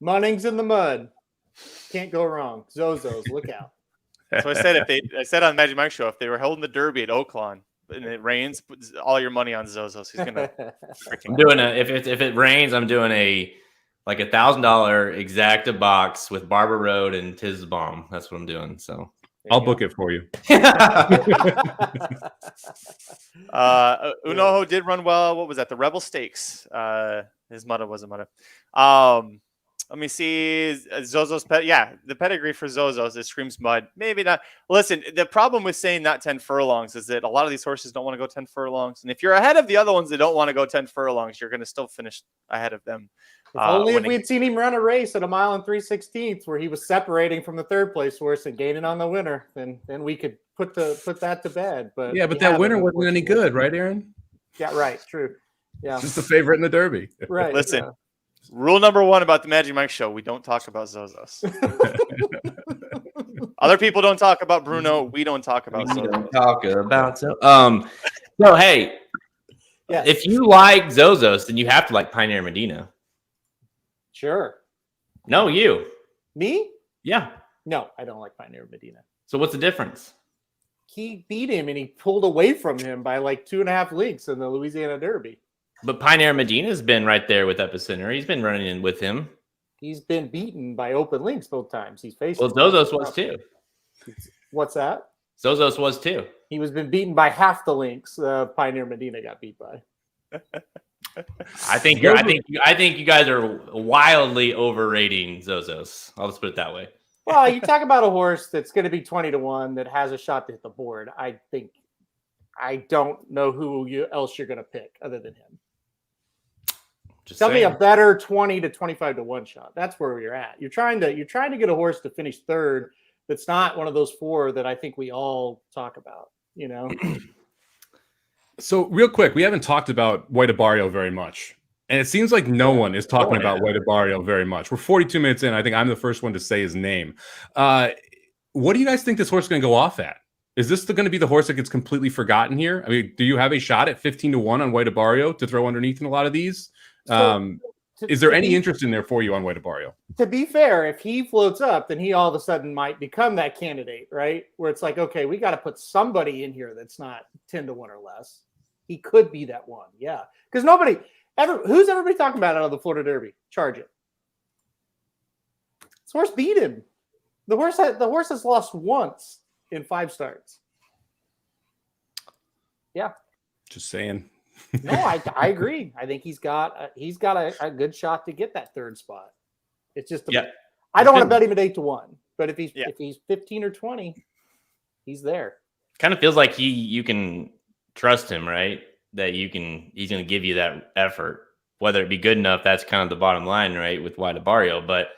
Munnings in the mud. Can't go wrong. Zozos, look out.
So I said on the Magic Mike show, if they were holding the Derby at Oaklawn and it rains, put all your money on Zozos. He's gonna freaking.
I'm doing if it rains, I'm doing a $1,000 exacta box with Barber Road and Tisbomb. That's what I'm doing. So
I'll book it for you.
Unoho did run well. What was that? The Rebel Stakes. His motto wasn't motto. Let me see. Zozo's the pedigree for Zozo's, it screams mud. Maybe not. Listen, the problem with saying not 10 furlongs is that a lot of these horses don't want to go 10 furlongs. And if you're ahead of the other ones that don't want to go 10 furlongs, you're going to still finish ahead of them.
If we'd seen him run a race at 1 mile and 3/16 where he was separating from the third place horse and gaining on the winner, then we could put that to bed. But
that winner wasn't any good, right, Aaron?
Yeah, right. True. Yeah.
Just the favorite in the Derby.
Right.
Listen. Yeah. Rule number 1 about the Magic Mike show: we don't talk about Zozos. Other people don't talk about Bruno. We don't talk about Zozos.
So hey,
yes.
If you like Zozos, then you have to like Pioneer Medina.
Sure.
No, you.
Me?
Yeah.
No, I don't like Pioneer Medina.
So what's the difference?
He beat him and he pulled away from him by 2.5 lengths in the Louisiana Derby.
But Pioneer Medina's been right there with Epicenter. He's been running in with him.
He's been beaten by open links both times he's faced.
Well, Zozos was too.
What's that?
Zozos was too.
He was been beaten by half the links Pioneer Medina got beat by.
I think you guys are wildly overrating Zozos. I'll just put it that way.
Well, you talk about a horse that's going to be 20-1 that has a shot to hit the board. I don't know who else you're going to pick other than him. Tell me a better 20 to 25-1 shot. That's where you're at. You're trying to get a horse to finish third. That's not one of those 4 that I think we all talk about.
So real quick, we haven't talked about White Barrio very much. And it seems like no one is talking about White Barrio very much. We're 42 minutes in. I think I'm the first one to say his name. What do you guys think this horse is going to go off at? Is this going to be the horse that gets completely forgotten here? I mean, do you have a shot at 15-1 on White Barrio to throw underneath in a lot of these? Is there any interest in there for you on White Barrio? To
be fair, if he floats up, then he all of a sudden might become that candidate, right? Where it's like, okay, we got to put somebody in here that's not 10-1 or less. He could be that one, yeah. Because who's everybody talking about out of the Florida Derby? Charge it. This horse beat him. The horse has lost once in 5 starts. Yeah.
Just saying.
No, I agree. I think he's got a good shot to get that third spot. It's just I don't want to bet him at 8-1, but if he's 15 or 20, he's there.
Kind of feels like you can trust him, right? That he's going to give you that effort, whether it be good enough. That's kind of the bottom line, right? With White Barrio, but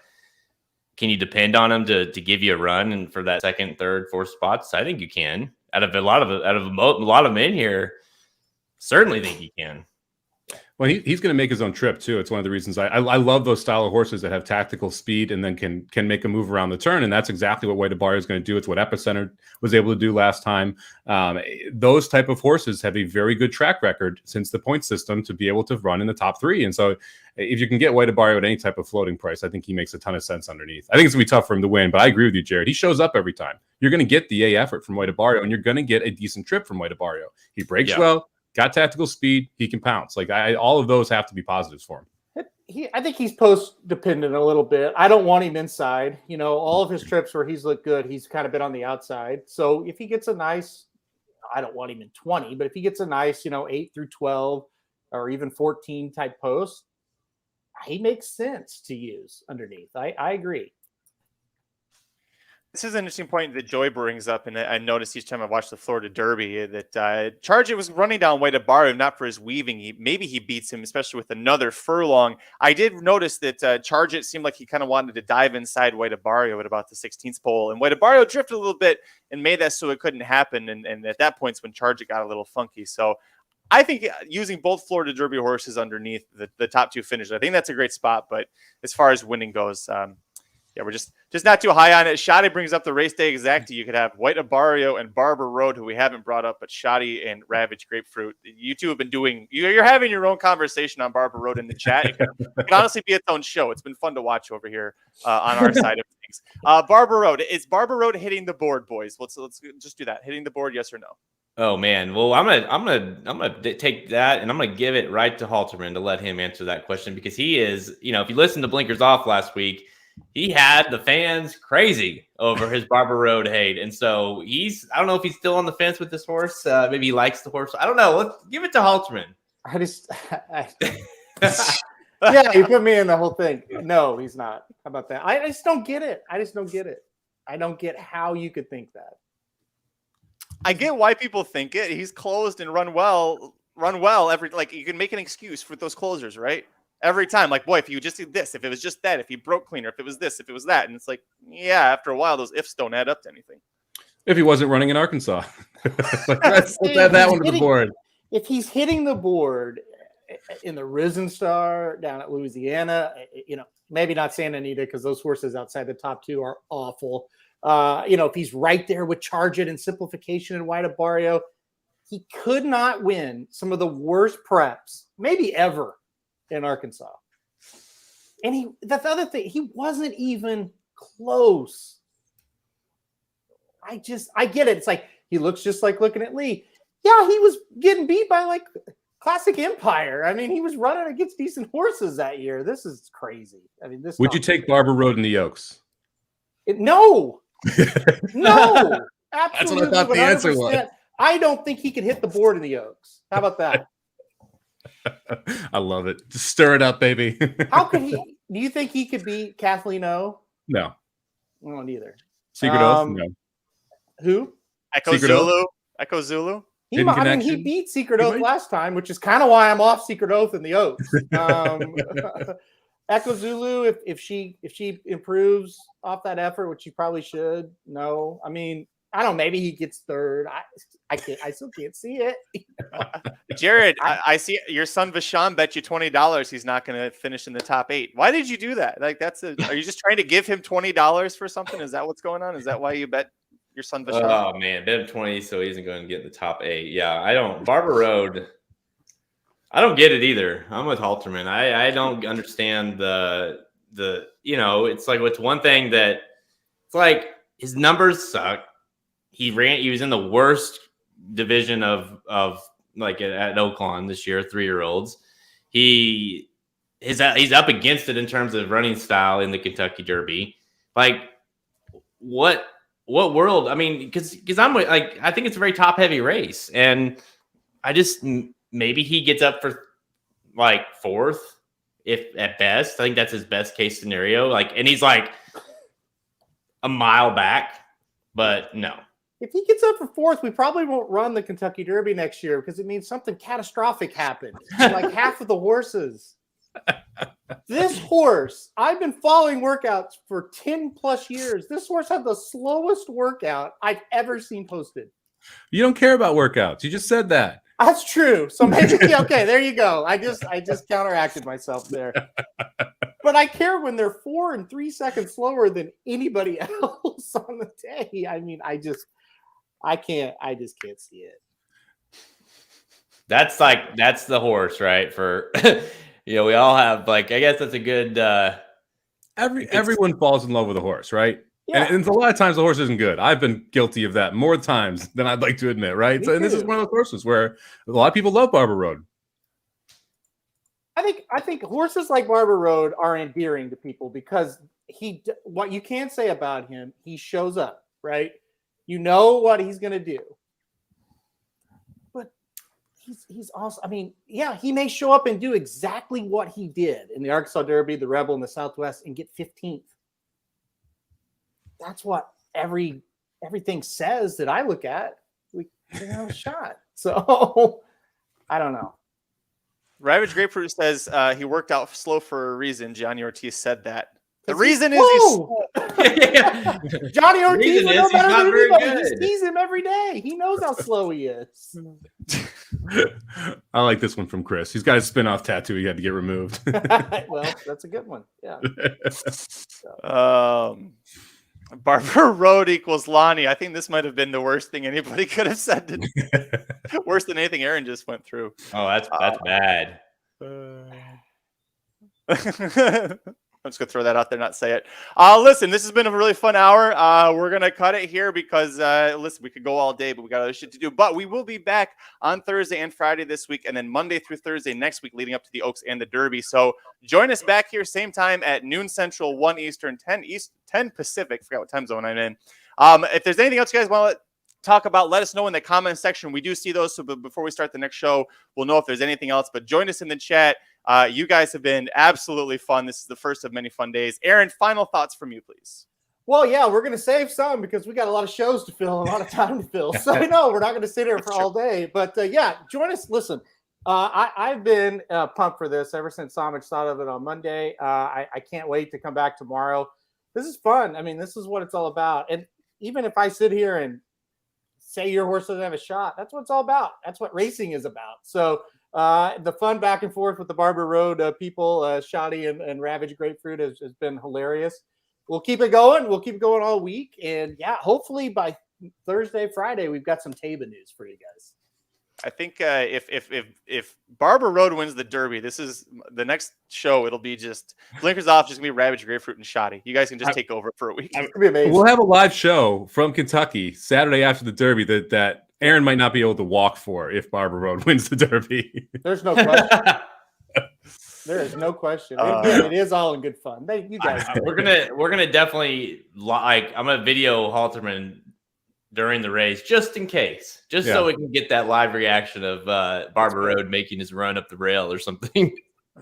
can you depend on him to give you a run and for that second, third, fourth spots? I think you can. out of a lot of men here, certainly think he can.
Well, he's going to make his own trip too. It's one of the reasons I love those style of horses that have tactical speed and then can make a move around the turn. And that's exactly what Waidabario is going to do. It's what Epicenter was able to do last time. Those type of horses have a very good track record since the point system to be able to run in the top 3. And so if you can get Waidabario at any type of floating price, I think he makes a ton of sense underneath. I think it's going to be tough for him to win, but I agree with you, Jared. He shows up every time. You're going to get the A effort from Waidabario, and you're going to get a decent trip from Waidabario. He breaks well. Got tactical speed, he can pounce. Like all of those have to be positives for him.
I think he's post dependent a little bit. I don't want him inside. All of his trips where he's looked good, he's kind of been on the outside. So if he gets a nice, I don't want him in 20, but if he gets a nice, 8 through 12 or even 14 type post, he makes sense to use underneath. I agree.
This is an interesting point that Joy brings up, and I noticed each time I watched the Florida Derby that Charge was running down Waidabario, not for his weaving. Maybe he beats him, especially with another furlong. I did notice that Charge it seemed like he kind of wanted to dive inside Waidabario at about the 16th pole, and Waidabario drifted a little bit and made that so it couldn't happen. And at that point, when Charge it got a little funky. So I think using both Florida Derby horses underneath the top 2 finishers, I think that's a great spot. But as far as winning goes, yeah, we're just not too high on it. Shoddy brings up the race day exacta. You could have Waidabario and Barber Road, who we haven't brought up, but Shoddy and Ravage Grapefruit. You two have been you're having your own conversation on Barber Road in the chat. It can honestly be its own show. It's been fun to watch over here on our side of things. Barber Road. Is Barber Road hitting the board, boys? Let's just do that. Hitting the board, yes or no?
Oh man, well I'm gonna take that and I'm gonna give it right to Halterman to let him answer that question, because he is, if you listened to Blinkers Off last week, he had the fans crazy over his Barber Road hate. And so I don't know if he's still on the fence with this horse. Maybe he likes the horse. I don't know. Let's give it to Halterman.
Yeah, you put me in the whole thing. No, he's not. How about that? I just don't get it. I don't get how you could think that.
I get why people think it. He's closed and run well. You can make an excuse for those closers, right? Every time, like, boy, if you just did this, if it was just that, if he broke cleaner, if it was this, if it was that. And it's like, yeah, after a while, those ifs don't add up to anything.
If he wasn't running in Arkansas. Let's add that one to the board.
If he's hitting the board in the Risen Star down at Louisiana, maybe not Santa Anita, because those horses outside the top 2 are awful. If he's right there with Charge It and Simplification and Waidabario, he could not win some of the worst preps, maybe ever, in Arkansas. And that's the other thing, he wasn't even close. I get it. It's like he looks just like looking at Lee. Yeah, he was getting beat by like Classic Empire. I mean, he was running against decent horses that year. This is crazy. I mean,
would you take Barber Road in the Oaks?
No. No. Absolutely.
That's what I thought the answer was.
I don't think he could hit the board in the Oaks. How about that?
I love it. Just stir it up, baby.
How could he? Do you think he could beat Kathleen O?
No.
No, neither.
Secret Oath? No.
Who?
Echo Zulu.
He beat Secret Oath last time, which is kind of why I'm off Secret Oath in the Oaks. Echo Zulu, if she improves off that effort, which she probably should. No, I mean, I don't know. Maybe he gets third. I still can't see it.
Jared, I see your son Vashon bet you $20 he's not going to finish in the top 8. Why did you do that? Like, are you just trying to give him $20 for something? Is that what's going on? Is that why you bet your son Vashon?
Oh man, bet him 20 so he isn't going to get in the top 8. Yeah, I don't. Barber Road. I don't get it either. I'm with Halterman. I don't understand the it's like, it's one thing that it's like his numbers suck. He was in the worst division of like at Oaklawn this year, 3-year-olds. He's up against it in terms of running style in the Kentucky Derby. Like what world? I mean, because I'm like, I think it's a very top heavy race, and I just maybe he gets up for like 4th, if at best. I think that's his best case scenario. Like, and he's like a mile back, but no.
If he gets up for 4th, we probably won't run the Kentucky Derby next year because it means something catastrophic happened. Like half of the horses. This horse, I've been following workouts for 10 plus years. This horse had the slowest workout I've ever seen posted.
You don't care about workouts. You just said that.
That's true. So maybe okay, there you go. I just counteracted myself there. But I care when they're 4 and 3 seconds slower than anybody else on the day. I mean, I just can't see it.
That's the horse, right? For we all have I guess that's a good
everyone falls in love with a horse, right?
Yeah.
And a lot of times the horse isn't good. I've been guilty of that more times than I'd like to admit, right? And this is one of those horses where a lot of people love Barber Road.
I think horses like Barber Road are endearing to people because what you can't say about him, he shows up, right? You know what he's going to do. But he's also, I mean, yeah, he may show up and do exactly what he did in the Arkansas Derby, the Rebel in the Southwest, and get 15th. That's what everything says that I look at. We have a shot. So I don't know.
Ravage Grapefruit says he worked out slow for a reason. Johnny Ortiz said that. The reason is
Johnny Ortiz would know better than anybody. He sees him every day. He knows how slow he is.
I like this one from Chris. He's got a spin-off tattoo he had to get removed.
Well, that's a good one. Yeah.
Barber Road equals Lonnie. I think this might have been the worst thing anybody could have said. Worse than anything Aaron just went through.
Oh, that's bad.
I'm just gonna throw that out there, not say it. Listen, this has been a really fun hour. We're gonna cut it here because listen, we could go all day, but we got other shit to do. But we will be back on Thursday and Friday this week, and then Monday through Thursday next week, leading up to the Oaks and the Derby. So join us back here, same time at noon Central, 1 Eastern, 10 Pacific. Forgot what time zone I'm in. If there's anything else you guys want to talk about, let us know in the comment section. We do see those. So before we start the next show, we'll know if there's anything else. But join us in the chat. You guys have been absolutely fun. This is the first of many fun days. Aaron, final thoughts from you, please.
Well, yeah, we're going to save some because we got a lot of shows to fill and a lot of time to fill. So no, we're not going to sit here for all day. But yeah, join us. Listen, I've been pumped for this ever since Samich thought of it on Monday. I can't wait to come back tomorrow. This is fun. I mean, this is what it's all about. And even if I sit here and say your horse doesn't have a shot, that's what it's all about. That's what racing is about. So the fun back and forth with the Barber Road people, Shoddy and Ravage Grapefruit has been hilarious. We'll keep it going. We'll keep it going all week. And yeah, hopefully by Thursday, Friday, we've got some Taba news for you guys.
I think if Barber Road wins the Derby, this is the next show. It'll be just blinkers off, just gonna be Ravage Grapefruit and Shoddy. You guys can just take over for a week.
It's gonna be amazing.
We'll have a live show from Kentucky Saturday after the Derby that Aaron might not be able to walk for if Barber Road wins the Derby.
There's no question. There is no question. It is all in good fun. You guys,
we're gonna definitely I'm gonna video Halterman during the race just in case, so we can get that live reaction of Barber Road making his run up the rail or something.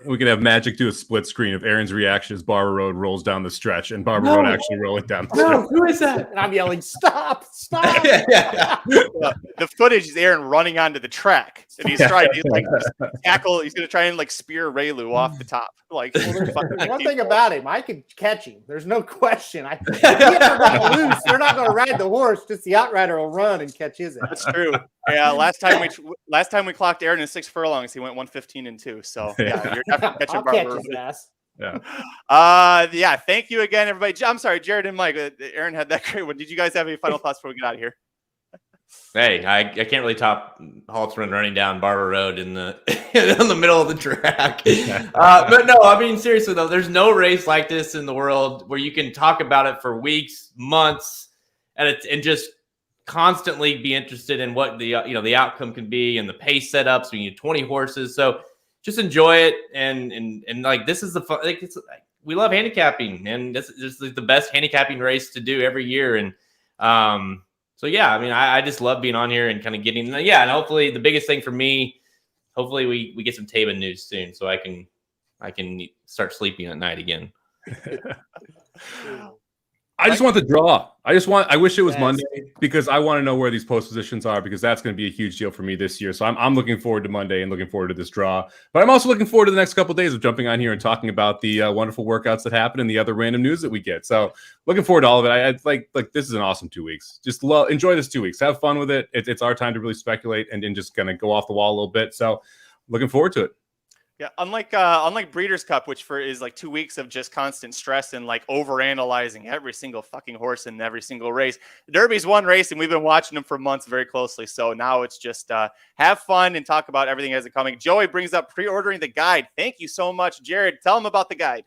We could have Magic do a split screen of Aaron's reaction as Barber Road rolls down the stretch and Barber Road actually rolling down the stretch.
Who is that? And I'm yelling, stop.
The footage is Aaron running onto the track. And he's trying to tackle. He's going to try and spear Raylu off the top. There's
one thing about him, I can catch him. There's no question. If he ever got loose, they're not going to ride the horse. Just the outrider will run and catch his ass.
That's true. Yeah, last time we clocked Aaron in 6 furlongs, he went 1:15.2. So yeah, you're definitely catching Barber.
His ass.
Yeah. Thank you again, everybody. I'm sorry, Jared and Mike. Aaron had that great one. Did you guys have any final thoughts before we get out of here?
Hey, I can't really top Halterman running down Barber Road in the in the middle of the track. But no, I mean seriously though, there's no race like this in the world where you can talk about it for weeks, months, and just constantly be interested in what the the outcome can be and the pace setups. We need 20 horses, so just enjoy it and this is the fun. We love handicapping, and this is the best handicapping race to do every year. And so yeah, I mean, I just love being on here and kind of getting and hopefully the biggest thing for me, hopefully we get some Taba news soon so I can start sleeping at night again.
I just want the draw. I wish it was
Yes.
Monday because I want to know where these post positions are because that's going to be a huge deal for me this year. So I'm looking forward to Monday and looking forward to this draw. But I'm also looking forward to the next couple of days of jumping on here and talking about the wonderful workouts that happen and the other random news that we get. So looking forward to all of it. I like this is an awesome 2 weeks. Just enjoy this 2 weeks. Have fun with it. It's our time to really speculate and just kind of go off the wall a little bit. So looking forward to it.
Yeah, unlike Breeders' Cup, which is like 2 weeks of just constant stress and like overanalyzing every single fucking horse in every single race. The Derby's one race, and we've been watching them for months very closely. So now it's just have fun and talk about everything as it's coming. Joey brings up pre-ordering the guide. Thank you so much, Jared. Tell them about the guide.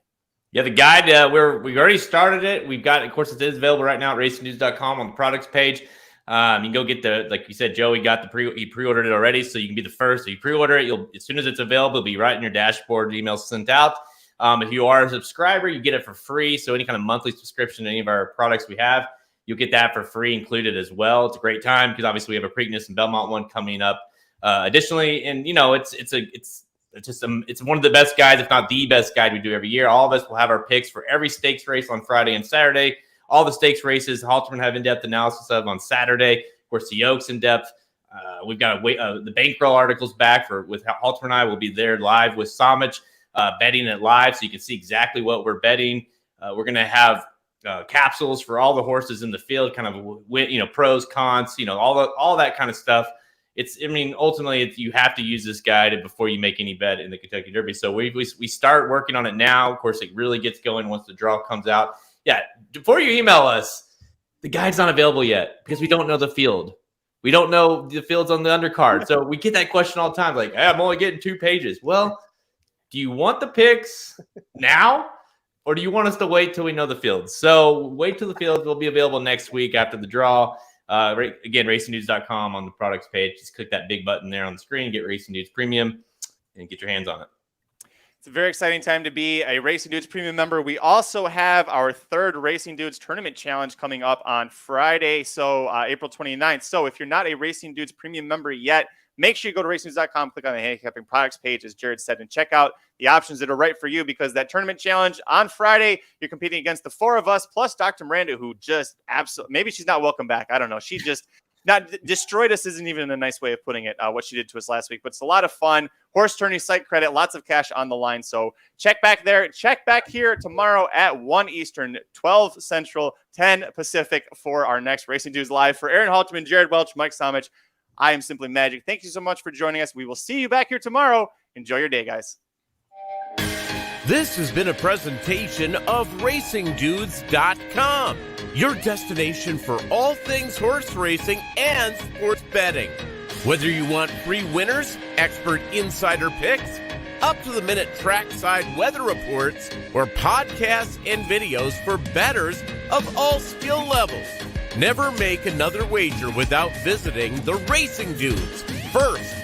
Yeah, the guide, we already started it. We've got, of course, it is available right now at racingdudes.com on the products page. You can go get like you said, Joey got he pre-ordered it already, so you can be the first. So you pre-order it, as soon as it's available, it'll be right in your dashboard. Emails sent out. If you are a subscriber, you get it for free. So any kind of monthly subscription to any of our products we have, you'll get that for free included as well. It's a great time because obviously we have a Preakness and Belmont one coming up. Additionally, and it's one of the best guides, if not the best guide we do every year. All of us will have our picks for every stakes race on Friday and Saturday. All the stakes races, Halterman have in-depth analysis of on Saturday. Of course, the Oaks in-depth. We've got the bankroll articles back with Halterman and I will be there live with Samich, betting it live so you can see exactly what we're betting. We're going to have capsules for all the horses in the field, kind of pros, cons, all that kind of stuff. Ultimately, you have to use this guide before you make any bet in the Kentucky Derby. So we start working on it now. Of course, it really gets going once the draw comes out. Yeah, before you email us, the guide's not available yet because we don't know the field. We don't know the fields on the undercard. So we get that question all the time, like, hey, I'm only getting 2 pages. Well, do you want the picks now or do you want us to wait till we know the fields? So wait till the fields will be available next week after the draw. Again, racingdudes.com on the products page. Just click that big button there on the screen, get Racing Dudes Premium, and get your hands on it.
It's a very exciting time to be a Racing Dudes Premium member. We also have our third Racing Dudes Tournament Challenge coming up on Friday, so April 29th. So if you're not a Racing Dudes Premium member yet, make sure you go to racingdudes.com, click on the handicapping products page, as Jared said, and check out the options that are right for you because that tournament challenge on Friday, you're competing against the 4 of us plus Dr. Miranda, who just absolutely, maybe she's not welcome back. I don't know. She just not destroyed us isn't even a nice way of putting it, what she did to us last week. But it's a lot of fun. Horse tourney, site credit, lots of cash on the line. So check back there. Check back here tomorrow at 1 Eastern, 12 Central, 10 Pacific for our next Racing Dudes Live. For Aaron Halterman, Jared Welch, Mike Samich, I am Simply Magic. Thank you so much for joining us. We will see you back here tomorrow. Enjoy your day, guys.
This has been a presentation of RacingDudes.com, your destination for all things horse racing and sports betting. Whether you want free winners, expert insider picks, up-to-the-minute trackside weather reports, or podcasts and videos for bettors of all skill levels, never make another wager without visiting the Racing Dudes. First,